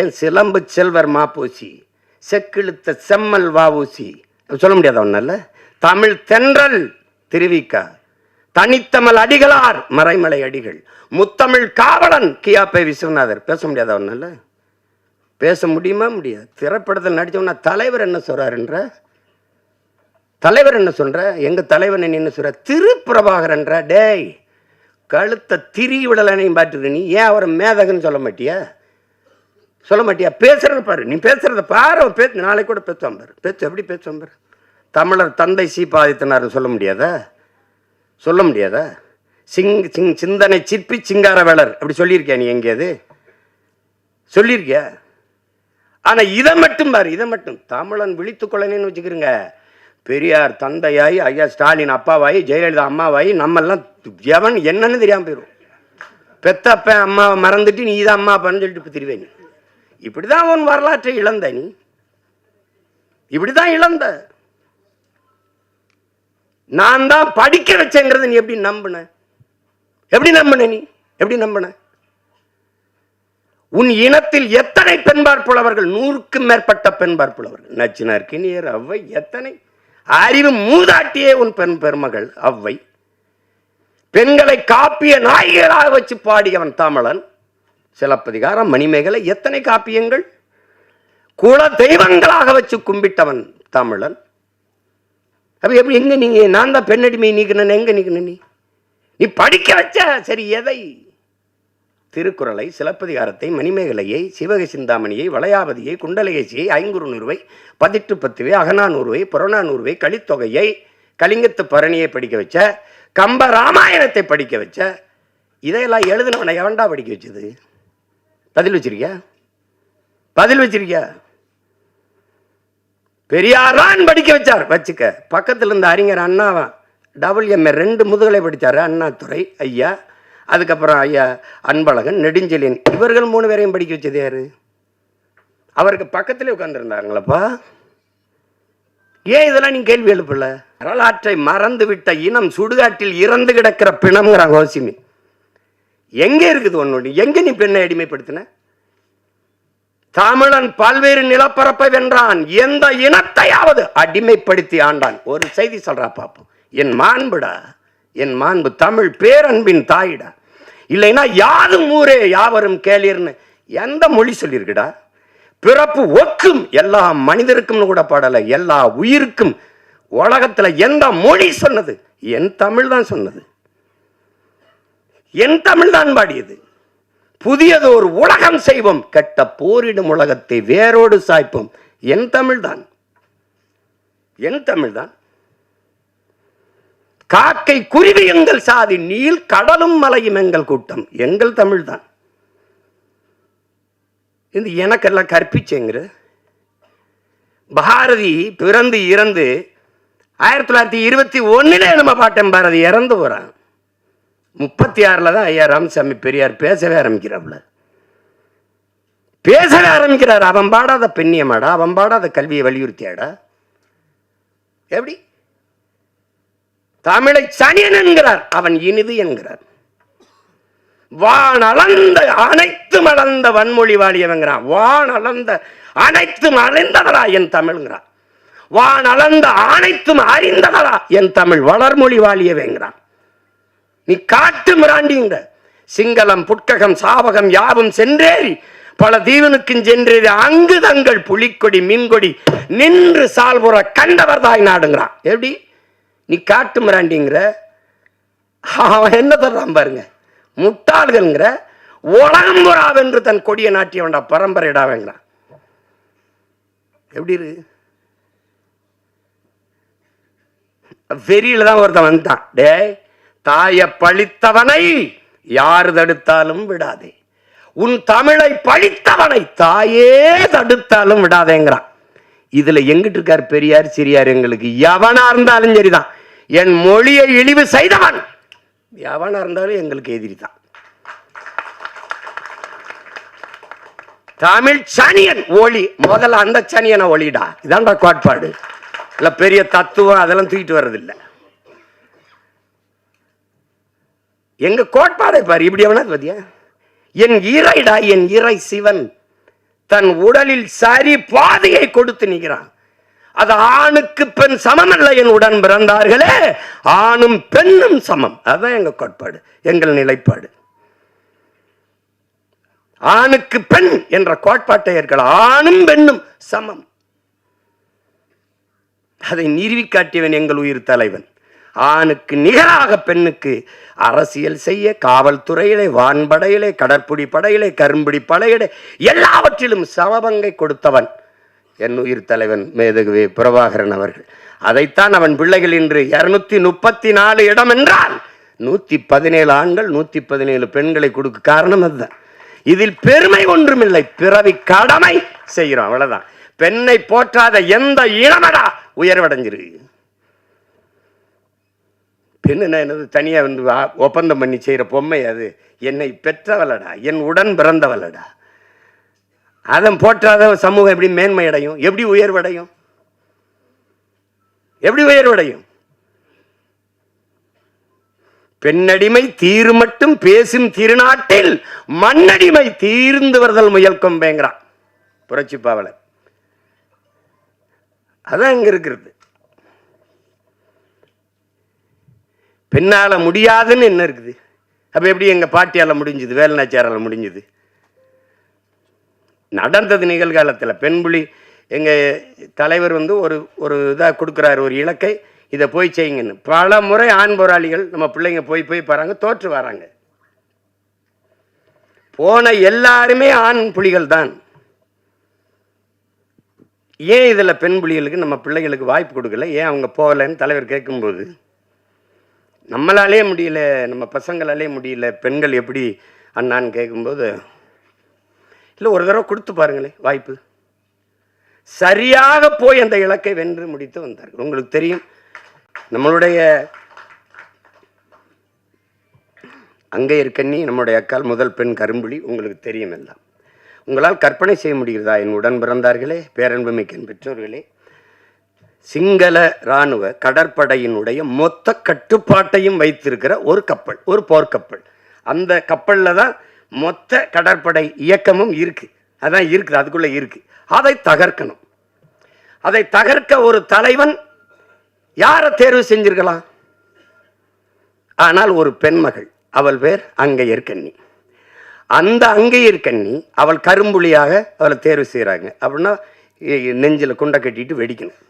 என் சிலம்பு செல்வர் மாப்போசி, செக்கிழுத்த செம்மல் வாவூசி சொல்ல முடியாத ஒன்னல்ல. தமிழ் தென்றல் திருவிக்கா, தனித்தமிழ் அடிகளார் மறைமலை அடிகள், முத்தமிழ் காவலன் கியாப்பை விஸ்வநாதர் பேச முடியாத ஒன்னல்ல. பேச முடியுமா? முடியாது. திரைப்படத்தில் நடித்தோம்னா தலைவர் என்ன சொல்றாருன்ற, தலைவர் என்ன சொல்ற, எங்க தலைவர் என்ன சொல்ற, திருப்பிரபாகரன்ற. டேய், கழுத்தை திரி விடலையும் பார்த்துரு. நீ ஏன் அவரை மேதகன்னு சொல்ல மாட்டியா? சொல்ல மாட்டியா? பேசுறத பாரு, நீ பேசுறத பாரு. அவன் பேசு, நாளைக்கு கூட பேசுவான் பாரு. பேச்சு எப்படி பேசுவான் பாரு. தமிழர் தந்தை சீபாதித்தனார் சொல்ல முடியாதா? சொல்ல முடியாதா? சிந்தனை சிற்பி சிங்கார வேளர் அப்படி சொல்லியிருக்கியா நீ? எங்கேயாது சொல்லியிருக்கியா? ஆனா இதை மட்டும் பாரு, இதை மட்டும் தமிழன் விழித்து கொள்ளனேன்னு வச்சுக்கிறீங்க. பெரியார் தந்தையாய், ஐயா ஸ்டாலின் அப்பாவாயி, ஜெயலலிதா அம்மாவாயி, நம்மெல்லாம் எவன் என்னன்னு தெரியாம போயிடும். பெத்தப்ப அம்மாவை மறந்துட்டு நீ தான் அம்மா அப்பான்னு சொல்லிட்டு இப்போ திருவேன். இப்படிதான் உன் வரலாற்றை இழந்த நீ, இப்படிதான் இழந்த. நான் தான் படிக்க வச்சேங்கிறத நீ எப்படி நம்பின? எப்படி நம்பின நீ? எப்படி நம்பின? உன் இனத்தில் எத்தனை பெண்பார் புலவர்கள்? 100க்கும் மேற்பட்ட பெண்பார் புலவர்கள். நச்சினார், கிணியர், அவ்வை, எத்தனை அறிவு மூதாட்டியே உன் பெண் பெருமகள் அவ்வை. பெண்களை காப்பிய நாயகராக வச்சு பாடியவன் தமிழன். சிலப்பதிகாரம், மணிமேகலை, எத்தனை காப்பியங்கள். குல தெய்வங்களாக வச்சு கும்பிட்டவன் தமிழன். அப்ப எப்படி எங்க நீங்க நான் தான் பெண்ணடிமை நீக்கணும்? எங்க நீக்கணும்? நீ படிக்க வச்ச சரி எதை? திருக்குறளை, சிலப்பதிகாரத்தை, மணிமேகலையை, சிவக சிந்தாமணியை, வளையாபதியை, குண்டலகேசியை, ஐங்குறுநூறுவை, 18 அகநானூறுவை, புறநானூறுவை, கலித்தொகையை, கலிங்கத்து பரணியை படிக்க வச்ச, கம்ப ராமாயணத்தை படிக்க வச்ச. இதையெல்லாம் எழுதினவனை எவன்டா படிக்க வச்சது? பதில் வச்சிருக்கியா? பதில் வச்சிருக்கியா? பெரியார் தான் படிக்க வச்சார். வச்சுக்க. பக்கத்தில் இருந்த அறிஞர் அண்ணாவா WMA 2 முதுகலை படித்தார். அண்ணாதுரை ஐயா, அதுக்கப்புறம் ஐயா அன்பழகன், நெடுஞ்செழியன், இவர்கள் 3 பேரையும் படிக்க வச்சது யாரு? அவருக்கு பக்கத்திலே உட்கார்ந்துருந்தாங்களப்பா. ஏன் இதெல்லாம் நீ கேள்வி எழுப்பல? வரலாற்றை மறந்து விட்ட இனம் சுடுகாட்டில் இறந்து கிடக்கிற பிணம்ங்கிறாங்க கோசிமி. எங்க இருக்குது ஒன்னோடு? எங்க நீ பெண்ணை அடிமைப்படுத்தின? தமிழன் பல்வேறு நிலப்பரப்பை வென்றான், எந்த இனத்தையாவது அடிமைப்படுத்தி ஆண்டான். ஒரு செய்தி சொல்றா பாப்போம். என் மாண்புடா, என் மாண்பு தமிழ் பேரன்பின் தாயிடா. இல்லைன்னா யாரும் ஊரே யாவரும் கேளீர்னு எந்த மொழி சொல்லியிருக்குடா? பிறப்பு ஒக்கும் எல்லா மனிதருக்கும் கூட பாடல, எல்லா உயிருக்கும். உலகத்துல எந்த மொழி சொன்னது? என் தமிழ் தான் சொன்னது. என் தமிழ் தான் பாடியது. புதியது ஒரு உலகம் செய்வோம், கெட்ட போரிடும் உலகத்தை வேரோடு சாய்ப்போம். என் தமிழ் தான், என் தமிழ் தான். காக்கை குருவி எங்கள் சாதி, நீல் கடலும் மலையும் எங்கள் கூட்டம். எங்கள் தமிழ் தான். இது எனக்கெல்லாம் கற்பிச்சேங்கிற. பாரதி பிறந்து இறந்து 1921 நம்ம பாட்டன் பாரதி இறந்து போறான். 36 தான் ஐயா ராமசாமி பெரியார் பேசவே ஆரம்பிக்கிறாப்ல. பேசவே ஆரம்பிக்கிறார். அவன் பாடாத பெண்ணியமாடா, அவன் பாடாத கல்வியை வலியுறுத்தியாடா? எப்படி? தமிழை சனியன் என்கிறார், அவன் இனிது என்கிறார். வான் அளந்த அனைத்தும் அளந்த வன்மொழி வாழியவங்கிறான். வான் அளந்த அனைத்தும் அறிந்தவரா என் தமிழ்ங்கிறான். வான் அளந்த அனைத்தும் அறிந்தவரா என் தமிழ் வளர்மொழி வாழியவேங்கிறான். நீ காட்டு மிராண்டிங்க. சிங்களம் புட்ககம் சாவகம் யாவும் சென்றேறி பல தீவனுக்கும் சென்றேறி அங்கு தங்கள் புலிக்கொடி மீன்கொடி நின்று சால்புற கண்டவர் தாய் நாடுங்கிறான். எப்படி? நீ காட்டு மிராண்டிங்கிற. அவன் என்ன தர்றான் பாருங்க, முட்டாள்கள்ங்கிற. உலகம்புறாவென்று தன் கொடியை நாட்டியவன்டா பரம்பரையிடாவேங்கிறான். எப்படி இருக்கு? வெறியில தான் ஒருத்தன் வந்துட்டான். டே, தாய பழித்தவனை யாரு தடுத்தாலும் விடாதே, உன் தமிழை பழித்தவனை தாயே தடுத்தாலும் விடாதேங்கிறான். இதுல எங்கிட்டு இருக்கார் பெரியார் சிறியார்? எங்களுக்கு எவனா இருந்தாலும் சரிதான். என் மொழியை இழிவு செய்தவன் எவனா இருந்தாலும் எங்களுக்கு எதிரி தான். தமிழ் சனியன் ஒளி, முதல்ல அந்த சனியனை ஒளிடா. இதான்டா கோட்பாடு. இல்ல பெரிய தத்துவம் அதெல்லாம் தூக்கிட்டு வர்றதில்லை. எங்க கோட்பாடை பாரு. இப்படி எவனா பத்தியா, என் இறைடா, என் இறை சிவன் தன் உடலில் சரி பாதையை கொடுத்து நிற்கிறான். அது ஆணுக்கு பெண் சமம் அல்ல என் உடன் பிறந்தார்களே, ஆணும் பெண்ணும் சமம். அதுதான் எங்க கோட்பாடு, எங்கள் நிலைப்பாடு. ஆணுக்கு பெண் என்ற கோட்பாட்டை ஏற்கலாம். ஆணும் பெண்ணும் சமம். அதை நிறுவி காட்டியவன் எங்கள் உயிர் தலைவன். ஆணுக்கு நிகராக பெண்ணுக்கு அரசியல் செய்ய காவல்துறையிலே, வான்படையிலே, கடற்புடி படையிலே, கரும்புடி படையிலே எல்லாவற்றிலும் சமபங்கை கொடுத்தவன் என் உயிர் தலைவன் மேதகுவே பிரபாகரன் அவர்கள். அதைத்தான் அவன் பிள்ளைகள் இன்று 234 இடம் என்றால் 117 ஆண்கள் 117 பெண்களை கொடுக்க காரணம் அதுதான். இதில் பெருமை ஒன்றுமில்லை, பிறவி கடமை செய்கிறோம், அவ்வளவுதான். பெண்ணை போற்றாத எந்த இனமடா உயர்வடைஞ்சிருக்கு. பெண்ணு என்னது தனியா வந்து ஒப்பந்தம் பண்ணி செய்யற பொம்மை அது. என்னை பெற்றவளடா, என் உடன் பிறந்தவளடா. அதன் போற்றாத சமூகம் எப்படி மேன்மை அடையும்? எப்படி உயர்வடையும்? எப்படி உயர்வடையும்? பெண்ணடிமை தீரு மட்டும் பேசும் திருநாட்டில் மண்ணடிமை தீர்ந்து வருதல் முயல் கொம்பேங்கிறான் புரட்சி பாவலர். அதான் இங்க இருக்கிறது. பெண்ணால முடியாதுன்னு என்ன இருக்குது? அப்ப எப்படி எங்க பாட்டியால முடிஞ்சது, வேலுநாச்சியாரால முடிஞ்சது? நடந்தது நிகழ்காலத்தில். பெண்புலி எங்க தலைவர் வந்து ஒரு இதாக கொடுக்குறாரு, ஒரு இலக்கை, இதை போய் செய்யுங்கன்னு. பல முறை ஆண் போராளிகள் நம்ம பிள்ளைங்க போய் பாருங்க, தோற்று வராங்க. போன எல்லாருமே ஆண் புலிகள் தான். ஏன் இதில் பெண் புலிகளுக்கு நம்ம பிள்ளைகளுக்கு வாய்ப்பு கொடுக்கல? ஏன் அவங்க போகலன்னு தலைவர் கேட்கும்போது, நம்மளாலே முடியல, நம்ம பசங்களாலே முடியல, பெண்கள் எப்படி அண்ணான்னு கேட்கும்போது, இல்லை ஒரு தடவை கொடுத்து பாருங்களேன் வாய்ப்பு. சரியாக போய் அந்த இலக்கை வென்று முடித்து வந்தார்கள். உங்களுக்கு தெரியும், நம்மளுடைய அங்கையர்கண்ணி நம்முடைய அக்கால் முதல் பெண் கரும்புலி, உங்களுக்கு தெரியும் எல்லாம். உங்களால் கற்பனை செய்ய முடிகிறதா? என் உடன் பிறந்தார்களே, பேரன்புமிக்க பெற்றோர்களே, சிங்கள இராணுவ கடற்படையினுடைய மொத்த கட்டுப்பாட்டையும் வைத்திருக்கிற ஒரு கப்பல், ஒரு போர்க்கப்பல். அந்த கப்பலில் தான் மொத்த கடற்படை இயக்கமும் இருக்கு. அதான் இருக்குது, அதுக்குள்ள இருக்கு. அதை தகர்க்கணும். அதை தகர்க்க ஒரு தலைவன் யாரை தேர்வு செஞ்சிருக்கலாம்? ஆனால் ஒரு பெண்மகள், அவள் பேர் அங்கையர்கண்ணி. அந்த அங்கையர்கண்ணி அவள் கரும்புலியாக அவளை தேர்வு செய்கிறாங்க. அப்படின்னா நெஞ்சில் குண்டை கட்டிட்டு வெடிக்கணும்.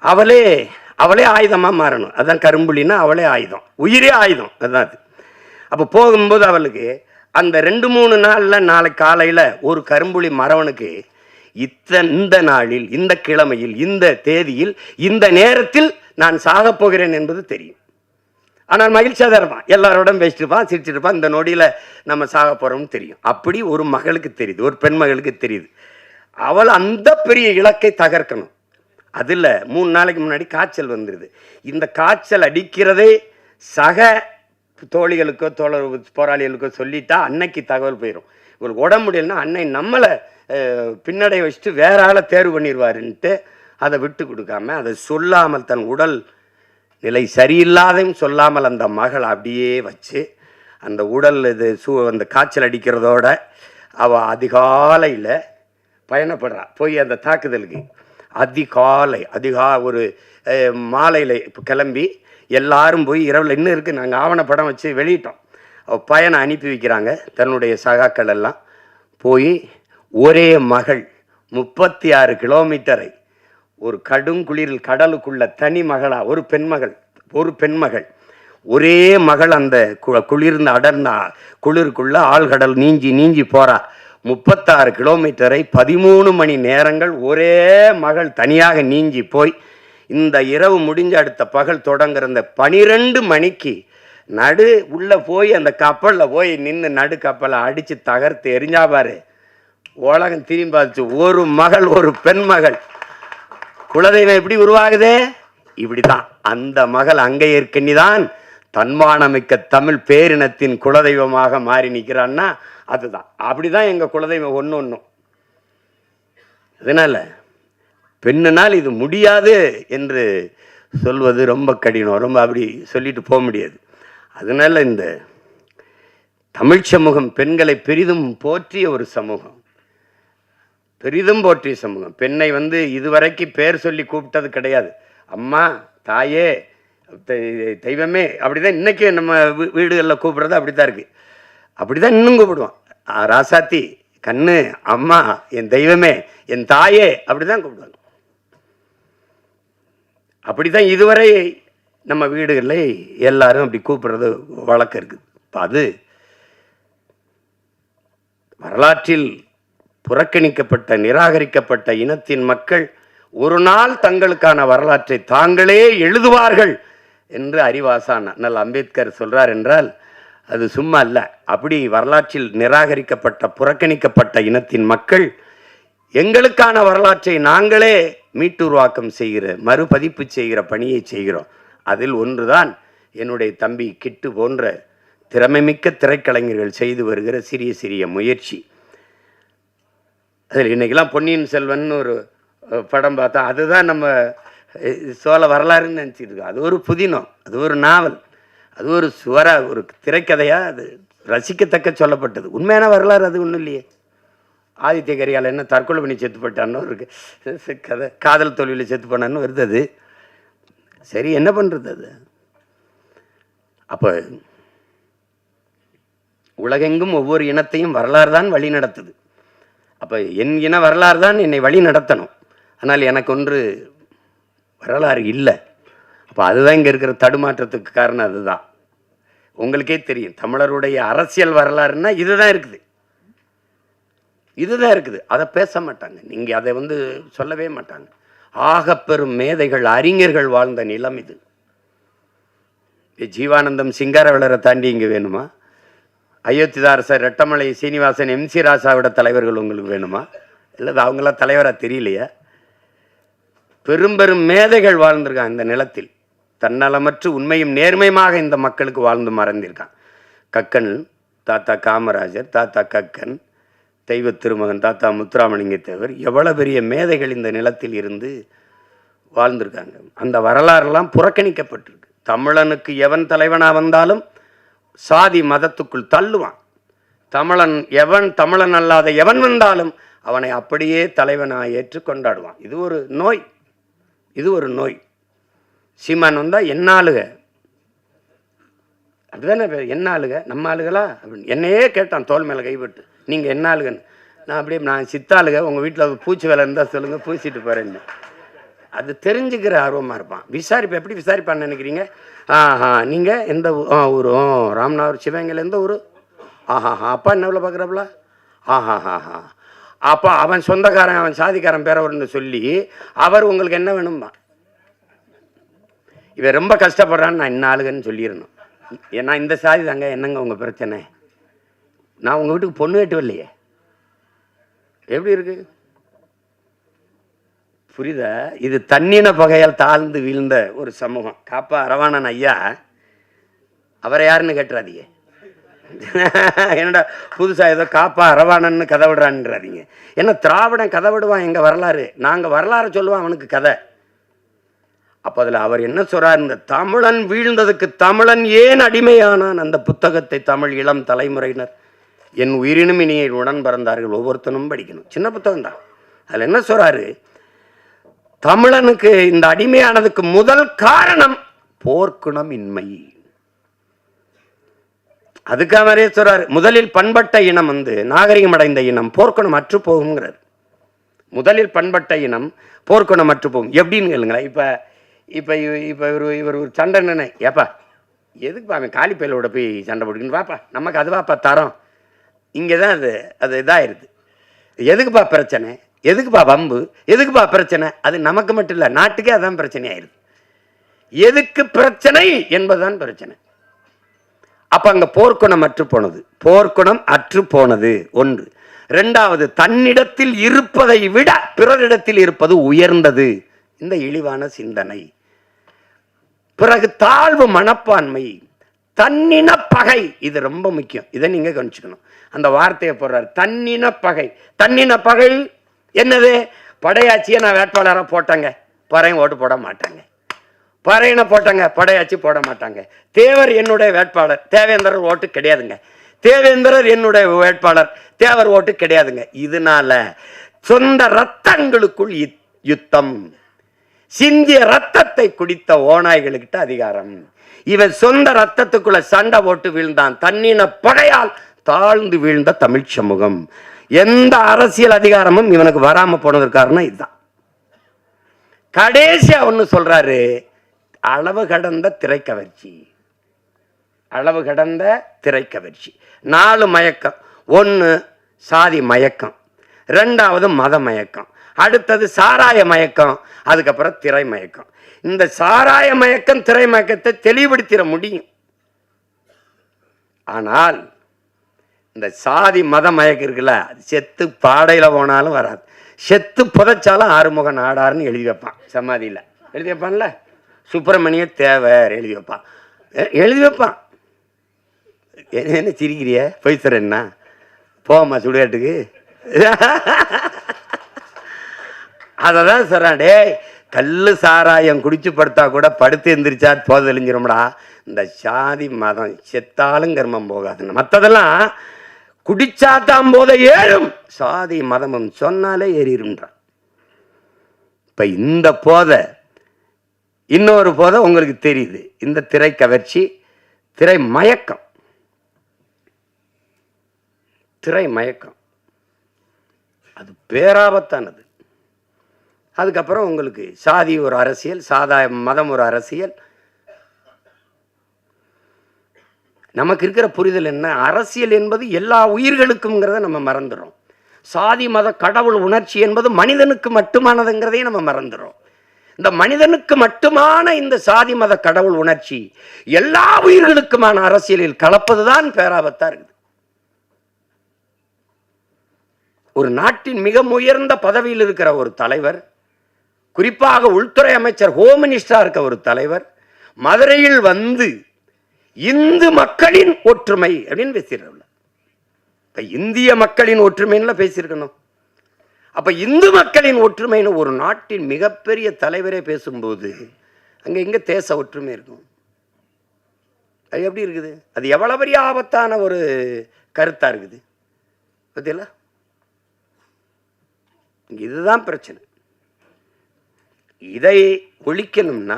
அவளே ஆயுதமாக மாறணும். அதான் கரும்புலின்னா அவளே ஆயுதம், உயிரே ஆயுதம். அதுதான் அது. அப்போ போகும்போது அவளுக்கு அந்த 2-3 நாளில், நாளை காலையில் ஒரு கரும்புலி மறவனுக்கு இந்த நாளில், இந்த கிழமையில், இந்த தேதியில், இந்த நேரத்தில் நான் சாகப் போகிறேன் என்பது தெரியும். ஆனால் மகிழ்ச்சியாக தான் இருப்பான், எல்லாரோடும் பேசிட்டு இருப்பான், சிரிச்சுட்டு இருப்பான். இந்த நொடியில் நம்ம சாக போகிறோம்னு தெரியும். அப்படி ஒரு மகளுக்கு தெரியுது, ஒரு பெண் மகளுக்கு தெரியுது. அவள் அந்த பெரிய இலக்கை தகர்க்கணும். அதில் 3 நாளைக்கு முன்னாடி காய்ச்சல் வந்துடுது. இந்த காய்ச்சல் அடிக்கிறதே சக தோழிகளுக்கோ தோழர் போராளிகளுக்கோ சொல்லிட்டா அன்னைக்கு தகவல் போயிடும். இவங்களுக்கு உடம்பு முடியலன்னா அன்னை நம்மளை பின்னடை வச்சுட்டு வேற ஆளை தேர்வு பண்ணிடுவாருன்ட்டு அதை விட்டு கொடுக்காம, அதை சொல்லாமல், தன் உடல் நிலை சரியில்லாதையும் சொல்லாமல் அந்த மகள் அப்படியே வச்சு அந்த உடல் அந்த காய்ச்சல் அடிக்கிறதோட அவள் அதிகாலையில் பயணப்படுறா. போய் அந்த தாக்குதலுக்கு ஒரு மாலையில் இப்போ கிளம்பி எல்லாரும் போய் இரவில் இன்னும் இருக்குது, நாங்கள் ஆவணப்படம் வச்சு வெளியிட்டோம். பயணம் அனுப்பி வைக்கிறாங்க. தன்னுடைய சகாக்கள் எல்லாம் போய் ஒரே மகள் 36 கிலோமீட்டரை ஒரு கடுங்குளிரில் கடலுக்குள்ள தனி மகளா, ஒரு பெண்மகள் ஒரே மகள் அந்த குளிர்ந்த அடர்ந்த குளிருக்குள்ள ஆழ்கடல் நீஞ்சி போறா. 36 கிலோமீட்டரை 13 மணி நேரங்கள் ஒரே மகள் தனியாக நீஞ்சி போய் இந்த இரவு முடிஞ்ச அடுத்த பகல் தொடங்குற இந்த 12 மணிக்கு நடு உள்ள போய் அந்த கப்பலில் போய் நின்று நடு கப்பலை அடித்து தகர்த்து எரிஞ்சா பாரு. உலகம் திரும்பாச்சு. ஒரு மகள், ஒரு பெண் மகள். குலதெய்வம் எப்படி உருவாகுதே? இப்படிதான். அந்த மகள் அங்கையர்கண்ணி தான் தன்மானமிக்க தமிழ் பேரினத்தின் குலதெய்வமாக மாறி நிற்கிறான்னா அதுதான். அப்படிதான் எங்கள் குலதெய்வம் ஒன்றும். அதனால் பெண்ணுனால் இது முடியாது என்று சொல்வது ரொம்ப கடினம், ரொம்ப அப்படி சொல்லிட்டு போக முடியாது. அதனால் இந்த தமிழ் சமூகம் பெண்களை பெரிதும் போற்றிய ஒரு சமூகம், பெரிதும் போற்றிய சமூகம். பெண்ணை இதுவரைக்கும் பேர் சொல்லி கூப்பிட்டது கிடையாது. அம்மா, தாயே, தெய்வமே, அப்படிதான் இன்னைக்கு நம்ம வீடுகளில் கூப்பிடுறது அப்படித்தான் இருக்கு. அப்படிதான் இன்னும் கூப்பிடுவோம். ராசாத்தி, கண்ணு, அம்மா, என் தெய்வமே, என் தாயே, அப்படிதான் கூப்பிடுவாங்க. அப்படிதான் இதுவரை நம்ம வீடுகளில் எல்லாரும் அப்படி கூப்பிடுறது வழக்கம் இருக்குது. அது வரலாற்றில் புறக்கணிக்கப்பட்ட நிராகரிக்கப்பட்ட இனத்தின் மக்கள் ஒரு நாள் தங்களுக்கான வரலாற்றை தாங்களே எழுதுவார்கள் என்று அறிவாசான் அண்ணல் அம்பேத்கர் சொல்றார் என்றால் அது சும்மா அல்ல. அப்படி வரலாற்றில் நிராகரிக்கப்பட்ட புறக்கணிக்கப்பட்ட இனத்தின் மக்கள் எங்களுக்கான வரலாற்றை நாங்களே மீட்டுருவாக்கம் செய்கிற, மறுபதிப்பு செய்கிற பணியை செய்கிறோம். அதில் ஒன்றுதான் என்னுடைய தம்பி கிட்டு போன்ற திறமைமிக்க திரைக்கலைஞர்கள் செய்து வருகிற சிறிய சிறிய முயற்சி. அதில் இன்றைக்கெல்லாம் பொன்னியின் செல்வன் ஒரு படம் பார்த்தா அதுதான் நம்ம சோழ வரலாறுன்னு நினச்சிட்டு இருக்கோம். அது ஒரு புதினம், அது ஒரு நாவல், அது ஒரு ஒரு திரைக்கதையாக அது ரசிக்கத்தக்க சொல்லப்பட்டது. உண்மையான வரலாறு அது ஒன்றும் இல்லையே. ஆதித்ய கரிகால் என்ன தற்கொலை பண்ணி செத்து போட்டான்னு ஒரு கதை, காதல் தோல்வியில் செத்து போனான்னு வருது. அது சரி, என்ன பண்ணுறது? அது அப்போ உலகெங்கும் ஒவ்வொரு இனத்தையும் வரலாறு தான் வழி நடத்துது. அப்போ என் இன வரலாறு தான் என்னை வழி நடத்தணும். ஆனால் எனக்கு ஒன்று வரலாறு இல்லை. அப்போ அதுதான் இங்கே இருக்கிற தடுமாற்றத்துக்கு காரணம். அதுதான் உங்களுக்கே தெரியும். தமிழருடைய அரசியல் வரலாறுன்னா இதுதான் இருக்குது, இதுதான் இருக்குது. அதை பேச மாட்டாங்க, நீங்கள் அதை சொல்லவே மாட்டாங்க. ஆகப்பெரும் மேதைகள், அறிஞர்கள் வாழ்ந்த நிலம் இது. ஜீவானந்தம் சிங்காரவேலரை தாண்டி இங்கே வேணுமா? அயோத்திதாரசர், ரெட்டமலை சீனிவாசன், MC ராசாவோட தலைவர்கள் உங்களுக்கு வேணுமா? இல்லை அவங்களாம் தலைவராக தெரியலையா? பெரும் பெரும் மேதைகள் வாழ்ந்திருக்காங்க இந்த நிலத்தில். தன்னலமற்று உண்மையும் நேர்மையுமாக இந்த மக்களுக்கு வாழ்ந்து மறந்திருக்கான். கக்கன் தாத்தா காமராஜர், தாத்தா கக்கன், தெய்வ திருமகன் தாத்தா முத்துராமலிங்க தேவர், எவ்வளோ பெரிய மேதைகள் இந்த நிலத்தில் இருந்து வாழ்ந்திருக்காங்க. அந்த வரலாறுலாம் புறக்கணிக்கப்பட்டிருக்கு. தமிழனுக்கு எவன் தலைவனாக வந்தாலும் சாதி மதத்துக்குள் தள்ளுவான். தமிழன் அல்லாத எவன் வந்தாலும் அவனை அப்படியே தலைவனாக ஏற்று கொண்டாடுவான். இது ஒரு நோய், இது ஒரு நோய். சீமான் வந்தால் என்ன ஆளுக, அப்படிதானே என்ன ஆளுக, நம்ம ஆளுகளா அப்படின்னு என்னையே கேட்டான் தோல் மேலே கைப்பட்டு, நீங்கள் என்ன ஆளுகன்னு. நான் சித்தாளுக, உங்கள் வீட்டில் பூச்சி வேலை இருந்தால் சொல்லுங்கள், பூசிட்டு போகிறேன்னு. அது தெரிஞ்சுக்கிற ஆர்வமாக இருப்பான். விசாரிப்பு எப்படி விசாரிப்பான்னு நினைக்கிறீங்க? நீங்கள் எந்த ஊர்? ராமநாதபுரம், சிவகங்கையில் எந்த ஊர்? அப்பா என்ன எவ்வளோ பார்க்குறாப்புல? அப்பா அவன் சொந்தக்காரன், அவன் சாதிக்காரன் பேரவர்னு சொல்லி அவர் உங்களுக்கு என்ன வேணும்பா? இவன் ரொம்ப கஷ்டப்படுறான்னு நான் என்ன ஆளுகன்னு சொல்லிடணும். ஏன்னா இந்த சாதி தாங்க, என்னங்க உங்கள் பிரச்சனை? நான் உங்கள் வீட்டுக்கு பொண்ணு கேட்டு வரலையே. எப்படி இருக்கு புரியுதா? இது தன்னின பகையால் தாழ்ந்து வீழ்ந்த ஒரு சமூகம். காப்பா அரவாணன் ஐயா, அவரை யாருன்னு கேட்டுறாதீங்க. என்னடா புதுசாக ஏதோ காப்பா அரவாணன்னு கதை விடுறான்றாதீங்க. ஏன்னா திராவிடன் கதை விடுவான் எங்கள் வரலாறு, நாங்கள் வரலாறு சொல்லுவான் அவனுக்கு கதை. அப்போ அதில் அவர் என்ன சொல்றார்? இந்த தமிழன் வீழ்ந்ததுக்கு தமிழன் ஏன் அடிமையானான்? அந்த புத்தகத்தை தமிழ் இளம் தலைமுறையினர், என் உயிரினும் இனியை உடன் பிறந்தார்கள், ஒவ்வொருத்தனும் படிக்கணும். சின்ன புத்தகம் தான். அதில் என்ன சொல்றாரு? தமிழனுக்கு இந்த அடிமையானதுக்கு முதல் காரணம் போர்க்குணம் இன்மை. அதுக்காகவே சொல்றாரு, முதலில் பண்பட்ட இனம் நாகரிகம் அடைந்த இனம் போர்க்குணம் அற்று போகுங்கிறார். முதலில் பண்பட்ட இனம் போர்க்குணம் அற்று போகும். எப்படின்னு கேளுங்களேன். இவர் ஒரு சண்டை நினை, ஏப்பா எதுக்குப்பா அவன் காலி பயிலோட போய் சண்டை போட்டுக்கின்னு வாப்பா, நமக்கு அது வாப்பா தரோம். இங்கே தான் அது இதாகிடுது. எதுக்குப்பா பிரச்சனை, எதுக்குப்பா வம்பு, எதுக்குப்பா பிரச்சனை? அது நமக்கு மட்டும் இல்லை, நாட்டுக்கே அதான் பிரச்சனை ஆயிடுது. எதுக்கு பிரச்சனை என்பதுதான் பிரச்சனை. அப்போ அங்கே போர்க்குணம் அற்று போனது, போர்க்குணம் அற்று போனது ஒன்று. ரெண்டாவது, தன்னிடத்தில் இருப்பதை விட பிறரிடத்தில் இருப்பது உயர்ந்தது, இந்த இழிவான சிந்தனை. பிறகு தாழ்வு மனப்பான்மை, தன்னின பகை, இது ரொம்ப முக்கியம், இதை நீங்க கவனிச்சுக்கணும். அந்த வார்த்தையை போடுறாரு, தன்னின பகை. தன்னின பகை என்னது? படையாச்சியை நான் வேட்பாளராக போட்டாங்க, பறையும் ஓட்டு போட மாட்டாங்க. பறையனை போட்டாங்க, படையாச்சி போட மாட்டாங்க. தேவர் என்னுடைய வேட்பாளர், தேவேந்திரர் ஓட்டு கிடையாதுங்க. தேவேந்திரர் என்னுடைய வேட்பாளர், தேவர் ஓட்டு கிடையாதுங்க. இதனால சொந்த ரத்தங்களுக்குள் யுத்தம். சிந்திய ரத்தத்தை குடித்த ஓநாய்களுக்கிட்ட அதிகாரம். இவன் சொந்த ரத்தத்துக்குள்ள சண்டை போட்டு வீழ்ந்தான். தன்னின பகையால் தாழ்ந்து வீழ்ந்த தமிழ் சமூகம். எந்த அரசியல் அதிகாரமும் இவனுக்கு வராம போனதற்கு காரணம் இதுதான். கடைசியா ஒண்ணு சொல்றாரு, அளவு கடந்த திரைக்கவர்ச்சி. அளவு கடந்த திரைக்கவர்ச்சி. 4 மயக்கம். 1 சாதி மயக்கம், 2வது மத மயக்கம், அடுத்தது சாராய மயக்கம், அதுக்கப்புறம் திரை மயக்கம். இந்த சாராய மயக்கம் திரை மயக்கத்தை தெளிவுபடுத்திட முடியும். ஆனால் இந்த சாதி மத மயக்கம் இருக்குல்ல, செத்து பாடையில் போனாலும் வராது. செத்து புதைச்சாலும் ஆறுமுக நாடார்னு எழுதி வைப்பான். சமாதியில் எழுதி வைப்பான்ல, சுப்பிரமணிய தேவர் எழுதி வைப்பான். எழுதி வைப்பான். என்ன சிரிக்கிறிய? போய் சார் என்ன போமா சுடுகாட்டுக்கு? அததான் சொல்றான், டே கல்லு சாராயம் குடிச்சு படுத்தா கூட படுத்து எந்திரிச்சா போத தெளிஞ்சிரும்டா. இந்த சாதி மதம் செத்தாலும் கர்மம் போகாது. மற்றதெல்லாம் குடிச்சாத்தான் போத ஏறும், சாதி மதமும் சொன்னாலே ஏறிடும்ன்றான். இப்ப இந்த போதை, இன்னொரு போதை உங்களுக்கு தெரியுது, இந்த திரை கவர்ச்சி, திரை மயக்கம். திரை மயக்கம் அது பேராபத்தானது. அதுக்கப்புறம் உங்களுக்கு சாதி ஒரு அரசியல், மதம் ஒரு அரசியல். நமக்கு இருக்கிற புரிதல் என்ன? அரசியல் என்பது எல்லா உயிர்களுக்கும்ங்கிறத நம்ம மறந்துடும். சாதி மத கடவுள் உணர்ச்சி என்பது மனிதனுக்கு மட்டுமானதுங்கிறதையும் நம்ம மறந்துடும். இந்த மனிதனுக்கு மட்டுமான இந்த சாதி மத கடவுள் உணர்ச்சி எல்லா உயிர்களுக்குமான அரசியலில் கலப்பதுதான் பேராபத்தா இருக்குது. ஒரு நாட்டின் மிக உயர்ந்த பதவியில் இருக்கிற ஒரு தலைவர், குறிப்பாக உள்துறை அமைச்சர், ஹோம் மினிஸ்டரா இருக்க ஒரு தலைவர், மதுரையில் வந்து இந்து மக்களின் ஒற்றுமை அப்படின்னு பேசிடுற. இப்ப இந்திய மக்களின் ஒற்றுமைன்னு பேசியிருக்கணும். அப்ப இந்து மக்களின் ஒற்றுமைன்னு ஒரு நாட்டின் மிகப்பெரிய தலைவரே பேசும்போது அங்க எங்க தேச ஒற்றுமை இருக்கும்? அது எப்படி இருக்குது? அது எவ்வளவு பெரிய ஆபத்தான ஒரு கருத்தா இருக்குது பத்தியில. இதுதான் பிரச்சனை. இதை ஒழிக்கணும்னா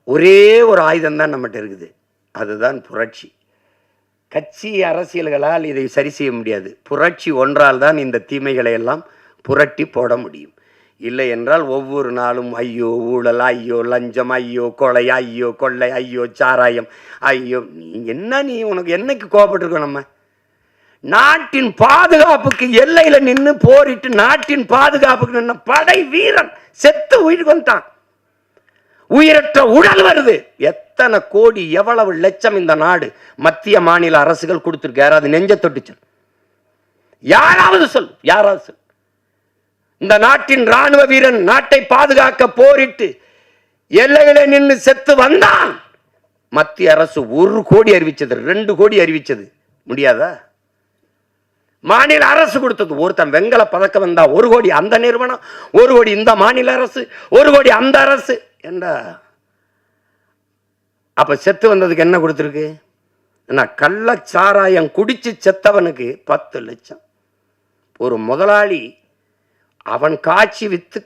ஒரே ஒரு ஆயுதம் தான் நம்மகிட்ட இருக்குது, அதுதான் புரட்சி. கட்சி அரசியல்களால் இதை சரி செய்ய முடியாது. புரட்சி ஒன்றால் தான் இந்த தீமைகளை எல்லாம் புரட்டி போட முடியும். இல்லை என்றால் ஒவ்வொரு நாளும் ஐயோ ஊழல், ஐயோ லஞ்சம், ஐயோ கொலை, ஐயோ கொள்ளை, ஐயோ சாராயம், ஐயோ நீ உனக்கு என்னைக்கு கோபப்பட்டிருக்கோம்? நம்ம நாட்டின் பாதுகாப்புக்கு எல்லையில நின்று போரிட்டு நாட்டின் பாதுகாப்புக்கு நின்று படை வீரன் செத்து உயிர் வந்தான். உயிரற்ற உடல் வருது. எத்தனை கோடி, எவ்வளவு லட்சம் இந்த நாடு மத்திய மாநில அரசுகள் கொடுத்திருக்கு? யாராவது நெஞ்ச தொட்டுச்சு? யாராவது சொல், யாராவது சொல். இந்த நாட்டின் ராணுவ வீரன் நாட்டை பாதுகாக்க போரிட்டு எல்லையில நின்று செத்து வந்தான். மத்திய அரசு 1 கோடி அறிவிச்சது, 2 கோடி அறிவிச்சது, முடியாதா? மாநில அரசு கொடுத்தது. ஒருத்தன் வெங்கல பதக்கம் வந்தா 1 கோடி அந்த நிறுவனம், 1 கோடி இந்த மாநில அரசு, 1 கோடி அந்த அரசு என்றா. அப்ப செத்து வந்ததுக்கு என்ன கொடுத்துருக்கு? கள்ளச்சாராயம் குடிச்சு செத்தவனுக்கு 10 லட்சம். ஒரு முதலாளி அவன் காட்சி வித்து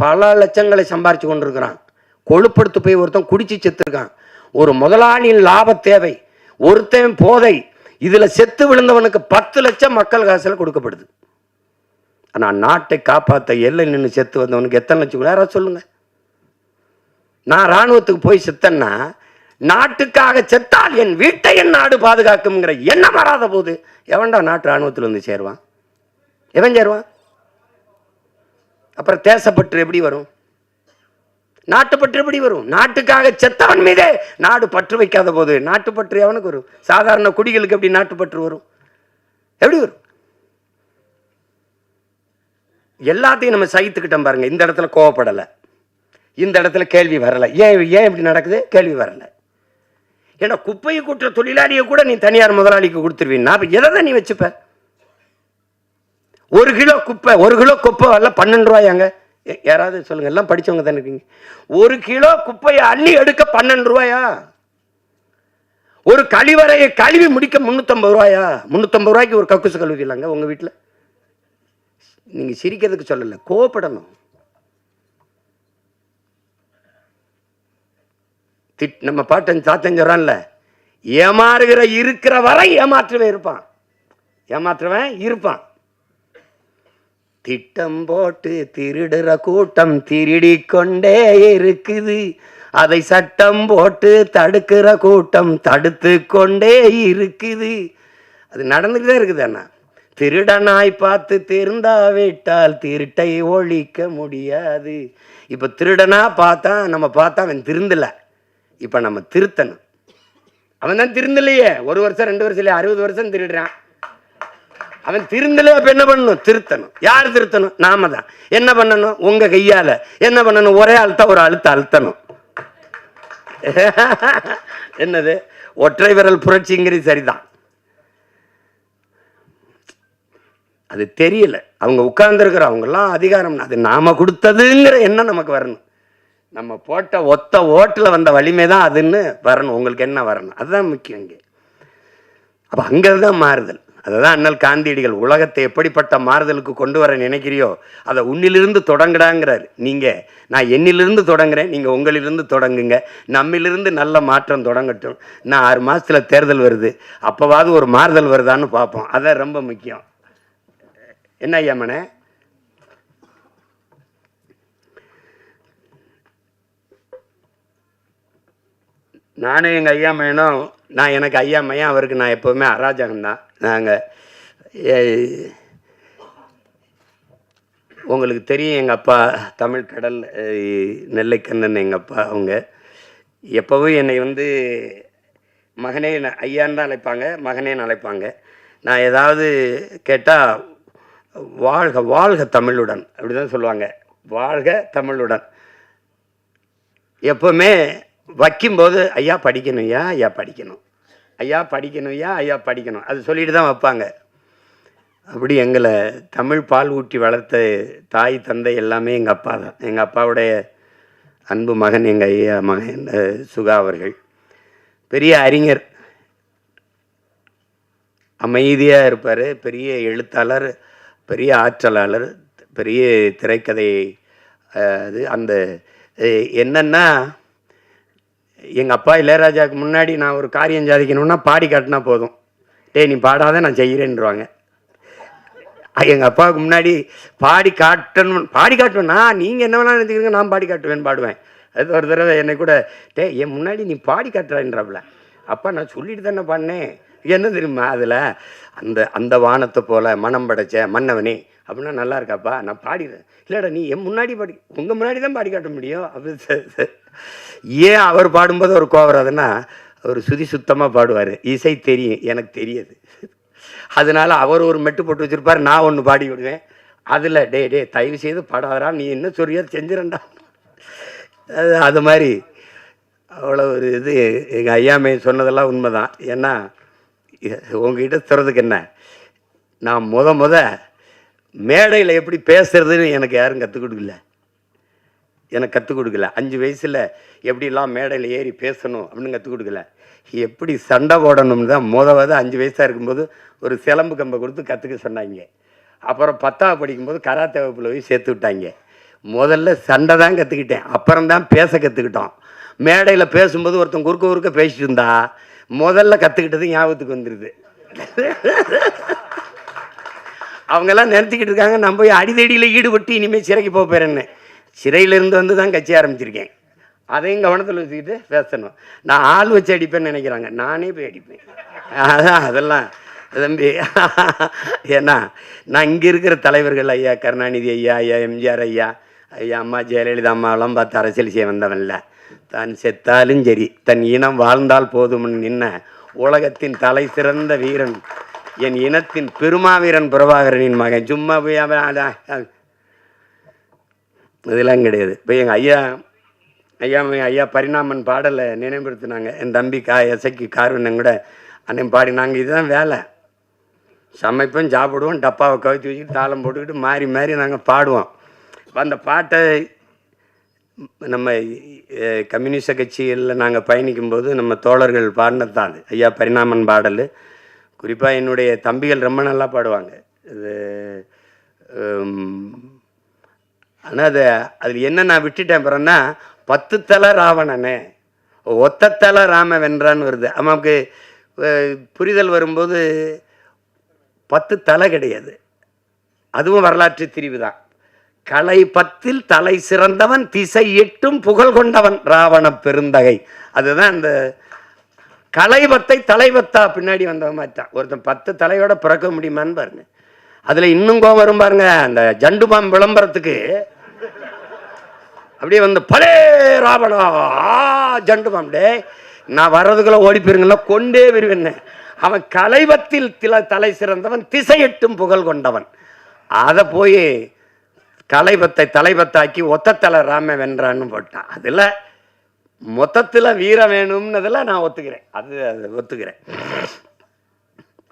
பல லட்சங்களை சம்பாரிச்சு கொண்டிருக்கிறான். கொழுப்படுத்து போய் ஒருத்தன் குடிச்சு செத்துருக்கான். ஒரு முதலாளியின் லாப தேவை, ஒருத்தன் போதை, இதுல செத்து விழுந்தவனுக்கு 10 லட்சம் மக்கள் காசுல கொடுக்கப்படுது. ஆனா நாட்டை காப்பாற்ற எல்லை நின்று செத்து வந்தவனுக்கு எத்தனை லட்சம்? யாராவது சொல்லுங்க. நான் ராணுவத்துக்கு போய் செத்தன்னா, நாட்டுக்காக செத்தால் என் வீட்டை என் நாடு பாதுகாக்கும்ங்கிற எண்ணம் வராத போது எவன்டா நாட்டு ராணுவத்தில் வந்து சேருவான்? எவன் சேருவான்? அப்புறம் தேசப்பற்று எப்படி வரும்? நாட்டுப்பற்று எப்படி வரும்? நாட்டுக்காக செத்தவன் மீதே நாடு பற்று வைக்காத போது நாட்டுப்பற்று எவனுக்கு வரும்? சாதாரண குடிகளுக்கு எப்படி நாட்டுப்பற்று வரும்? எப்படி வரும்? எல்லாத்தையும் நம்ம சகித்துக்கிட்டோம் பாருங்க. இந்த இடத்துல கோவப்படலை, இந்த இடத்துல கேள்வி வரலை. ஏன் இப்படி நடக்குது? கேள்வி வரலை. ஏன்னா குப்பையை கூட்டுற தொழிலாளியை கூட நீ தனியார் முதலாளிக்கு கொடுத்துருவீன்னா அப்போ எதை தான் நீ வச்சுப்ப? 1 கிலோ குப்பை 1 கிலோ குப்பை வரல 12 ரூபாயாங்க. யாராவது சொல்லுங்க, எல்லாம் படிச்சவங்க தானே இருக்கீங்க. 1 கிலோ குப்பையை அள்ளி எடுக்க 12 ரூபாயா? ஒரு கழிவறையை கழுவி முடிக்க 350 ரூபாயா? 350 ரூபாய்க்கு ஒரு கக்கூசு கழுவிக்கலாங்க உங்க வீட்டில்? நீங்க சிரிக்கிறதுக்கு சொல்லல, கோவப்படணும். நம்ம பாட்டன் தாத்தன் சொல்றான்ல, ஏமாறுகிற இருக்கிற வரை ஏமாற்றுவன் இருப்பான். திட்டம் போட்டு திருடுற கூட்டம் திருடி கொண்டே இருக்குது, அதை சட்டம் போட்டு தடுக்கிற கூட்டம் தடுத்து கொண்டே இருக்குது. அது நடந்துகிட்டே இருக்குது. அண்ணா திருடனாய் பார்த்து திருந்தாவிட்டால் திருட்டை ஒழிக்க முடியாது. இப்ப திருடனா நம்ம பார்த்தா அவன் திருந்தல, இப்ப நம்ம திருத்தணும். அவன் தான் திருந்தலையே, 1 வருஷம் 2 வருஷம் இல்லையா, 60 வருஷம் திருடுறான். அவன் திருந்தல. அப்ப என்ன பண்ணணும்? திருத்தணும். யார் திருத்தணும்? நாம தான். என்ன பண்ணணும்? உங்க கையால என்ன பண்ணணும்? ஒரே ஒரு அழுத்தணும். என்னது ஒற்றை விரல் புரட்சிங்கிறது சரிதான். அது தெரியல. அவங்க உட்கார்ந்துருக்கிற அவங்கெல்லாம் அதிகாரம் அது நாம கொடுத்ததுங்கிற எண்ணம் நமக்கு வரணும். நம்ம போட்ட ஒத்த ஓட்டில் வந்த வலிமை தான் அதுன்னு வரணும். உங்களுக்கு என்ன வரணும்? அதுதான் முக்கியம் இங்கே. அப்போ அங்கதான் மாறுதல். அதுதான் அண்ணல் காந்தியடிகள் உலகத்தை எப்படிப்பட்ட மாறுதலுக்கு கொண்டு வர நினைக்கிறியோ அதை உன்னிலிருந்து தொடங்குடாங்கிறார். நீங்கள் நான் என்னிலிருந்து தொடங்குறேன், நீங்கள் உங்களிலிருந்து தொடங்குங்க. நம்மிலிருந்து நல்ல மாற்றம் தொடங்கட்டும். நான் 6 மாதத்தில் தேர்தல் வருது, அப்போவாவது ஒரு மாறுதல் வருதான்னு பார்ப்போம். அதான் ரொம்ப முக்கியம். என்ன ஐயாமனே? நானும் எங்கள் ஐயா மையனும், எனக்கு ஐயா மையன், அவருக்கு நான் எப்போவுமே அராஜகம்தான். நாங்கள் உங்களுக்கு தெரியும், எங்கள் அப்பா தமிழ் கடல் நெல்லைக்கண்ணன் எங்கள் அப்பா. அவங்க எப்போவும் என்னை மகனே ஐயான்னு தான் அழைப்பாங்க, மகனேன்னு அழைப்பாங்க. நான் ஏதாவது கேட்டால் வாழ்க வாழ்க தமிழுடன் அப்படி தான் சொல்லுவாங்க. வாழ்க தமிழுடன். எப்போவுமே வைக்கும்போது ஐயா படிக்கணும், ஐயா படிக்கணும், ஐயா படிக்கணும், ஐயா படிக்கணும், அது சொல்லிட்டு தான் வைப்பாங்க. அப்படி எங்களை தமிழ் பால் ஊட்டி வளர்த்த தாய் தந்தை எல்லாமே எங்கள் அப்பா தான். எங்கள் அப்பாவுடைய அன்பு மகன் எங்கள் ஐயா மகன் சுகா அவர்கள். பெரிய அறிஞர், அமைதியாக இருப்பார், பெரிய எழுத்தாளர், பெரிய ஆற்றலாளர், பெரிய திரைக்கதை. அது அந்த என்னன்னா, எங்கள் அப்பா இளையராஜாவுக்கு முன்னாடி நான் ஒரு காரியம் சாதிக்கணும்னா பாடி காட்டினா போதும். நீ பாடாத நான் செய்கிறேன்ருவாங்க. எங்கள் அப்பாவுக்கு முன்னாடி பாடி காட்டுவேன்னா நீங்கள் என்ன வேணாலும் நினைச்சுக்கிறீங்க, நான் பாடுவேன். அது ஒரு தடவை என்னை கூட என் முன்னாடி நீ பாடி காட்டுறான்றாப்புல. அப்பா நான் சொல்லிட்டு தானே பாடினேன். என்ன தெரியுமா அதில் அந்த வானத்தை போல மனம் படைச்ச மன்னவனே அப்படின்னா நல்லா இருக்காப்பா, நான் பாடிடுறேன். இல்லைடா நீ என் முன்னாடி உங்கள் முன்னாடி தான் பாடி காட்ட முடியும். அப்படி ஏன் அவர் பாடும்போது ஒரு கோவராதுன்னா, அவர் சுதி சுத்தமாக பாடுவார், இசை தெரியும், எனக்கு தெரியாது. அதனால அவர் ஒரு மெட்டு போட்டு வச்சுருப்பார், நான் ஒன்று பாடி விடுவேன். அதில் டே தயவு செய்து பாடாதரா, நீ என்ன சொல்றியோ செஞ்சிடண்டா. அது மாதிரி அவ்வளோ ஒரு இது. எங்கள் ஐயாமே சொன்னதெல்லாம் உண்மைதான். ஏன்னா உங்ககிட்ட சொல்கிறதுக்கு என்ன, நான் முத மேடையில் எப்படி பேசுறதுன்னு எனக்கு யாரும் கற்றுக் கொடுக்கல. 5 வயசில் எப்படிலாம் மேடையில் ஏறி பேசணும் அப்படின்னு கற்றுக் கொடுக்கல. எப்படி சண்டை போடணும்னு தான் 5 வயசாக இருக்கும்போது ஒரு சிலம்பு கம்பை கொடுத்து கற்றுக்க சொன்னாங்க. அப்புறம் 10ஆவது படிக்கும்போது கராத்தே வகுப்பில் போய் சேர்த்து விட்டாங்க. முதல்ல சண்டை தான் கற்றுக்கிட்டேன், அப்புறம் தான் பேச கற்றுக்கிட்டோம். மேடையில் பேசும்போது ஒருத்தன் குறுக்க பேசிட்டு இருந்தா முதல்ல கற்றுக்கிட்டது ஞாபகத்துக்கு வந்துடுது. அவங்கெல்லாம் நிறுத்திக்கிட்டு இருக்காங்க, நான் போய் அடிதடியில் ஈடுபட்டு இனிமேல் சிறைக்கு போகிறேன்னு. சிறையிலேருந்து தான் கட்சி ஆரம்பிச்சிருக்கேன். அதையும் கவனத்தில் வச்சுக்கிட்டு பேசணும். நான் ஆள் வச்சு அடிப்பேன்னு நினைக்கிறாங்க, நானே போய் அடிப்பேன். அதெல்லாம் தம்பி. ஏன்னா நான் இங்கே இருக்கிற தலைவர்கள், ஐயா கருணாநிதி ஐயா, ஐயா எம்ஜிஆர் ஐயா, அம்மா ஜெயலலிதா அம்மாவெல்லாம் பார்த்து அரசியல் செய்ய வந்தவன்ல. தான் செத்தாலும் சரி, தன் இனம் வாழ்ந்தால் போதும்னு நின்ன உலகத்தின் தலை சிறந்த வீரன், என் இனத்தின் பெருமாவீரன் பிரபாகரனின் மகன். சும்மா போய் இதெல்லாம் கிடையாது. இப்போ எங்கள் ஐயா ஐயா பரிணாமன் பாடலை நினைவுபடுத்தினாங்க. என் தம்பி எசைக்கு கார்வண்ணன் கூட அன்னையும் பாடி. நாங்கள் இதுதான் வேலை, சமைப்போம், சாப்பிடுவோம், டப்பாவை கவித்து வச்சுக்கிட்டு தாளம் போட்டுக்கிட்டு மாறி மாறி நாங்கள் பாடுவோம். அந்த பாட்டை நம்ம கம்யூனிஸ்ட கட்சிகளில் நாங்கள் பயணிக்கும்போது நம்ம தோழர்கள் பாடினதான் அது ஐயா பரிணாமன் பாடல். குறிப்பாக என்னுடைய தம்பிகள் ரொம்ப நல்லா பாடுவாங்க இது. ஆனால் அதில் என்ன நான் விட்டுட்டேன் பிறன்னா, 10 தலை ராவணனே ஒத்த தலை ராம வென்றான்னு வருது. நமக்கு புரிதல் வரும்போது 10 தலை கிடையாது, அதுவும் வரலாற்று திரிவு தான். கலை 10ல் தலை சிறந்தவன், திசை 8ம் புகழ் கொண்டவன் ராவண பெருந்தகை. அதுதான் அந்த கலை 10ஐ தலைவத்தா பின்னாடி வந்தவன் மாட்டான். ஒருத்தன் 10 தலையோட பிறக்க முடியுமான்னு பாருங்க. அதுல இன்னும் கோவம் வரும் பாருங்க. அந்த ஜண்டு பாம் விளம்பரத்துக்கு அப்படியே வந்து பலே ராவணா ஜண்டு பாம், டே நான் வர்றதுக்குள்ள ஓடி போயிருங்களா, கொண்டே வருவேன். அவன் கலைவத்தில் தலை சிறந்தவன், திசை 8ம் புகழ் கொண்டவன். அதை போய் கலைபத்தை தலைபத்தாக்கி ஒத்த தலை ராம வென்றான்னு போட்டான். அதில் மொத்தத்தில் வீரம் வேணும்னதில் நான் ஒத்துக்கிறேன், அது ஒத்துக்கிறேன்.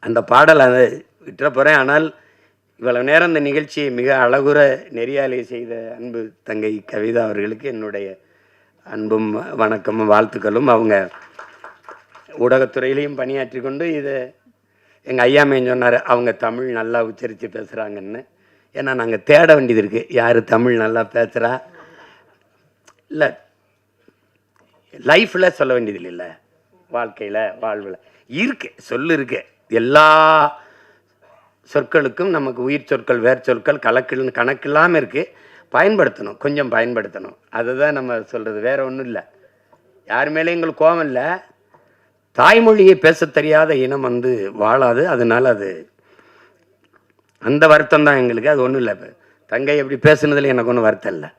அந்த பாடல் அதை விட்டுற போகிறேன். ஆனால் இவ்வளவு நேரம் இந்த நிகழ்ச்சியை மிக அழகுற நெறியாலை செய்த அன்பு தங்கை கவிதா அவர்களுக்கு என்னுடைய அன்பும் வணக்கமும் வாழ்த்துக்களும். அவங்க ஊடகத்துறையிலையும் பணியாற்றி கொண்டு இதை எங்கள் ஐயாமையும் சொன்னார், அவங்க தமிழ் நல்லா உச்சரித்து பேசுகிறாங்கன்னு. ஏன்னா நாங்கள் தேட வேண்டியது இருக்குது, யார் தமிழ் நல்லா பேசுகிறா. இல்லை, லைஃப்பில் சொல்ல வேண்டியது இல்லை, வாழ்க்கையில் வாழ்வில் இருக்குது, சொல்லு இருக்கு. எல்லா சொற்களுக்கும் நமக்கு உயிர் சொற்கள், வேர் சொற்கள், கணக்கு இல்லாமல் இருக்குது. பயன்படுத்தணும், கொஞ்சம் பயன்படுத்தணும். அதுதான் நம்ம சொல்கிறது, வேறு ஒன்றும் இல்லை. யார் மேலே எங்களுக்கு கோபம் இல்லை. தாய்மொழியை பேச தெரியாத இனம் வாழாது. அதனால் அது அந்த வருத்தம் தான் எங்களுக்கு, அது ஒன்றும் இல்லை. இப்போ தங்கை எப்படி பேசுனதில் எனக்கு ஒன்றும் வருத்தம் இல்லை.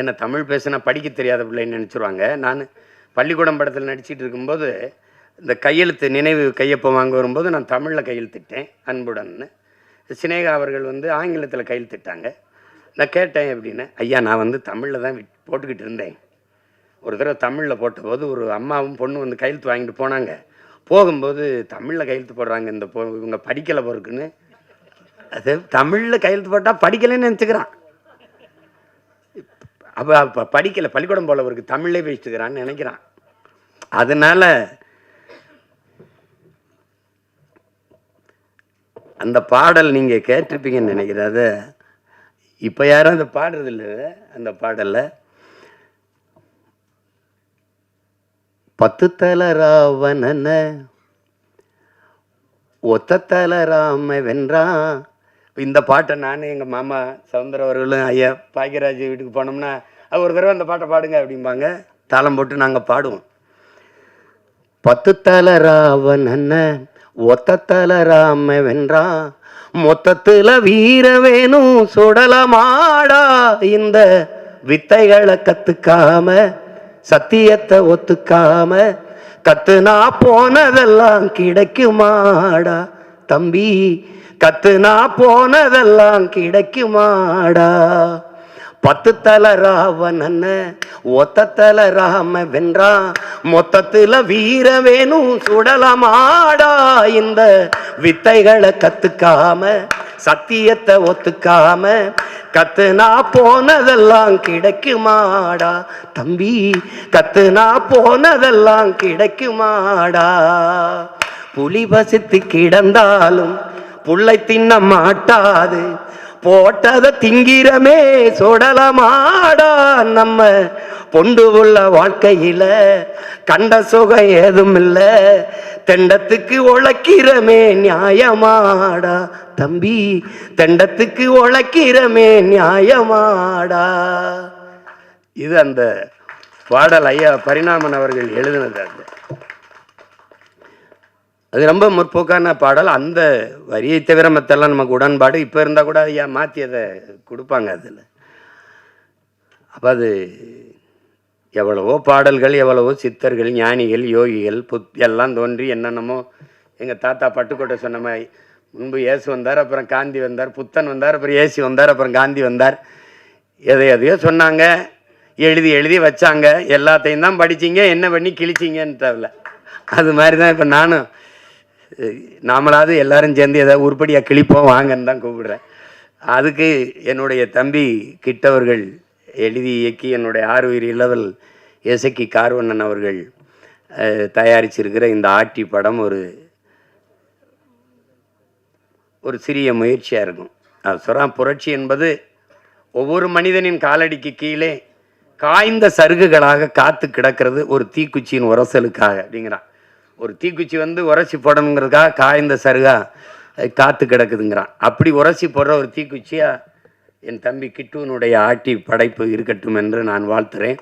ஏன்னா தமிழ் பேசுனா படிக்க தெரியாத பிள்ளைன்னு நினச்சிருவாங்க. நான் பள்ளிக்கூடம் படத்தில் நடிச்சிட்டு இருக்கும்போது இந்த கையெழுத்து நினைவு கையொப்பம் வாங்க வரும்போது நான் தமிழில் கையெழுத்திட்டேன் அன்புடன்னு. சினேகா அவர்கள் ஆங்கிலத்தில் கையெழுத்திட்டாங்க. நான் கேட்டேன் எப்படின்னு, ஐயா நான் தமிழில் தான் போட்டுக்கிட்டு இருந்தேன். ஒரு தடவை தமிழில் போட்டபோது ஒரு அம்மாவும் பொண்ணு கையெழுத்து வாங்கிட்டு போனாங்க. போகும்போது தமிழில் கையெழுத்து போடுறாங்க, இவங்க படிக்கலை போருக்குன்னு. அது தமிழில் கையெழுத்து போட்டால் படிக்கலைன்னு நினச்சிக்கிறான். அப்போ படிக்கலை, பள்ளிக்கூடம் போல அவருக்கு தமிழ்லே பேசிட்டுக்கிறான்னு நினைக்கிறான். அதனால் அந்த பாடல் நீங்கள் கேட்டிருப்பீங்கன்னு நினைக்கிறேன். அதை இப்போ யாரும் அந்த பாடுறது இல்லை. அந்த பாடலில் 10 தலை ராவணன ஒத்த தலை ராம வென்றான். இந்த பாட்டை நானே எங்கள் மாமா சவுந்தர அவர்களும் ஐயா பாக்கியராஜ் வீட்டுக்கு போனோம்னா அது ஒரு தடவை அந்த பாட்டை பாடுங்க அப்படிம்பாங்க. தாளம் போட்டு நாங்கள் பாடுவோம். 10 தலை ராவணன ஒத்த தலை ராம வென்றான், மொத்தத்தில் வீர வேணும் சுடலமாடா. இந்த வித்தைகளை கத்துக்காம, சத்தியத்தை ஒத்துக்காம, கத்துனா போனதெல்லாம் கிடைக்குமாடா தம்பி, கத்துனா போனதெல்லாம் கிடைக்குமாடா. 10 தலை ராவணன் ஒத்த தலை ராம வென்றான், மொத்தத்தில் வீர வேணும் சுடலமாடா. இந்த வித்தைகளை கத்துக்காம, சத்தியத்தை ஒத்துக்காம, கத்துனா போனதெல்லாம் கிடைக்குமாடா தம்பி, கத்துனா போனதெல்லாம் கிடைக்குமாடா. புலி பசித்து கிடந்தாலும் புள்ளை தின்ன மாட்டாது, போட்டதை திங்கிறமே சுடலமாடா. நம்ம பொண்டு உள்ள வாழ்க்கையில கண்ட சுகம் ஏதும் இல்லை, தெண்டத்துக்கு உழைக்கிறமே நியாயமாடா தம்பி, தெண்டத்துக்கு உழைக்கிறமே நியாயமாடா. இது அந்த பாடல் ஐயா பரிணாமன் அவர்கள் எழுதினது. அது ரொம்ப முற்போக்கான பாடல். அந்த வரியை தவிர மற்றெல்லாம் நமக்கு உடன்பாடு. இப்போ இருந்தால் கூட ஐயா மாற்றி அதை கொடுப்பாங்க அதில். அப்போ அது எவ்வளவோ பாடல்கள், எவ்வளவோ சித்தர்கள், ஞானிகள், யோகிகள் எல்லாம் தோன்றி என்னென்னமோ. எங்கள் தாத்தா பட்டுக்கோட்டை சொன்ன மாதிரி முன்பு இயேசு வந்தார், அப்புறம் காந்தி வந்தார், புத்தன் வந்தார், அப்புறம் இயேசு வந்தார், அப்புறம் காந்தி வந்தார். எதையோ சொன்னாங்க. எழுதி எழுதி வச்சாங்க. எல்லாத்தையும் தான் படிச்சீங்க, என்ன பண்ணி கிழிச்சிங்கன்னு தேவையில்ல. அது மாதிரி தான் இப்போ நானும் நாமளாவது எல்லாரும் சேர்ந்து ஏதாவது உருப்படியாக கிழிப்போம் வாங்கன்னு தான் கூப்பிடுறேன். அதுக்கு என்னுடைய தம்பி கிட்டவர்கள் எழுதி இயக்கி என்னுடைய ஆறுயிர் இளவல் இசக்கி கார்வண்ணன் அவர்கள் தயாரிச்சிருக்கிற இந்த ஆட்டி படம் ஒரு சிறிய முயற்சியாக இருக்கும். அது சொல்கிறான், புரட்சி என்பது ஒவ்வொரு மனிதனின் காலடிக்கு கீழே காய்ந்த சருகுகளாக காத்து கிடக்கிறது ஒரு தீக்குச்சியின் உரசலுக்காக அப்படிங்கிறான். ஒரு தீக்குச்சி உரசி போடணுங்கிறதுக்காக காய்ந்த சருகா காத்து கிடக்குதுங்கிறான். அப்படி உரசி போடுற ஒரு தீக்குச்சியா என் தம்பி கிட்டுவனுடைய ஆட்டி படைப்பு இருக்கட்டும் என்று நான் வாழ்த்துறேன்.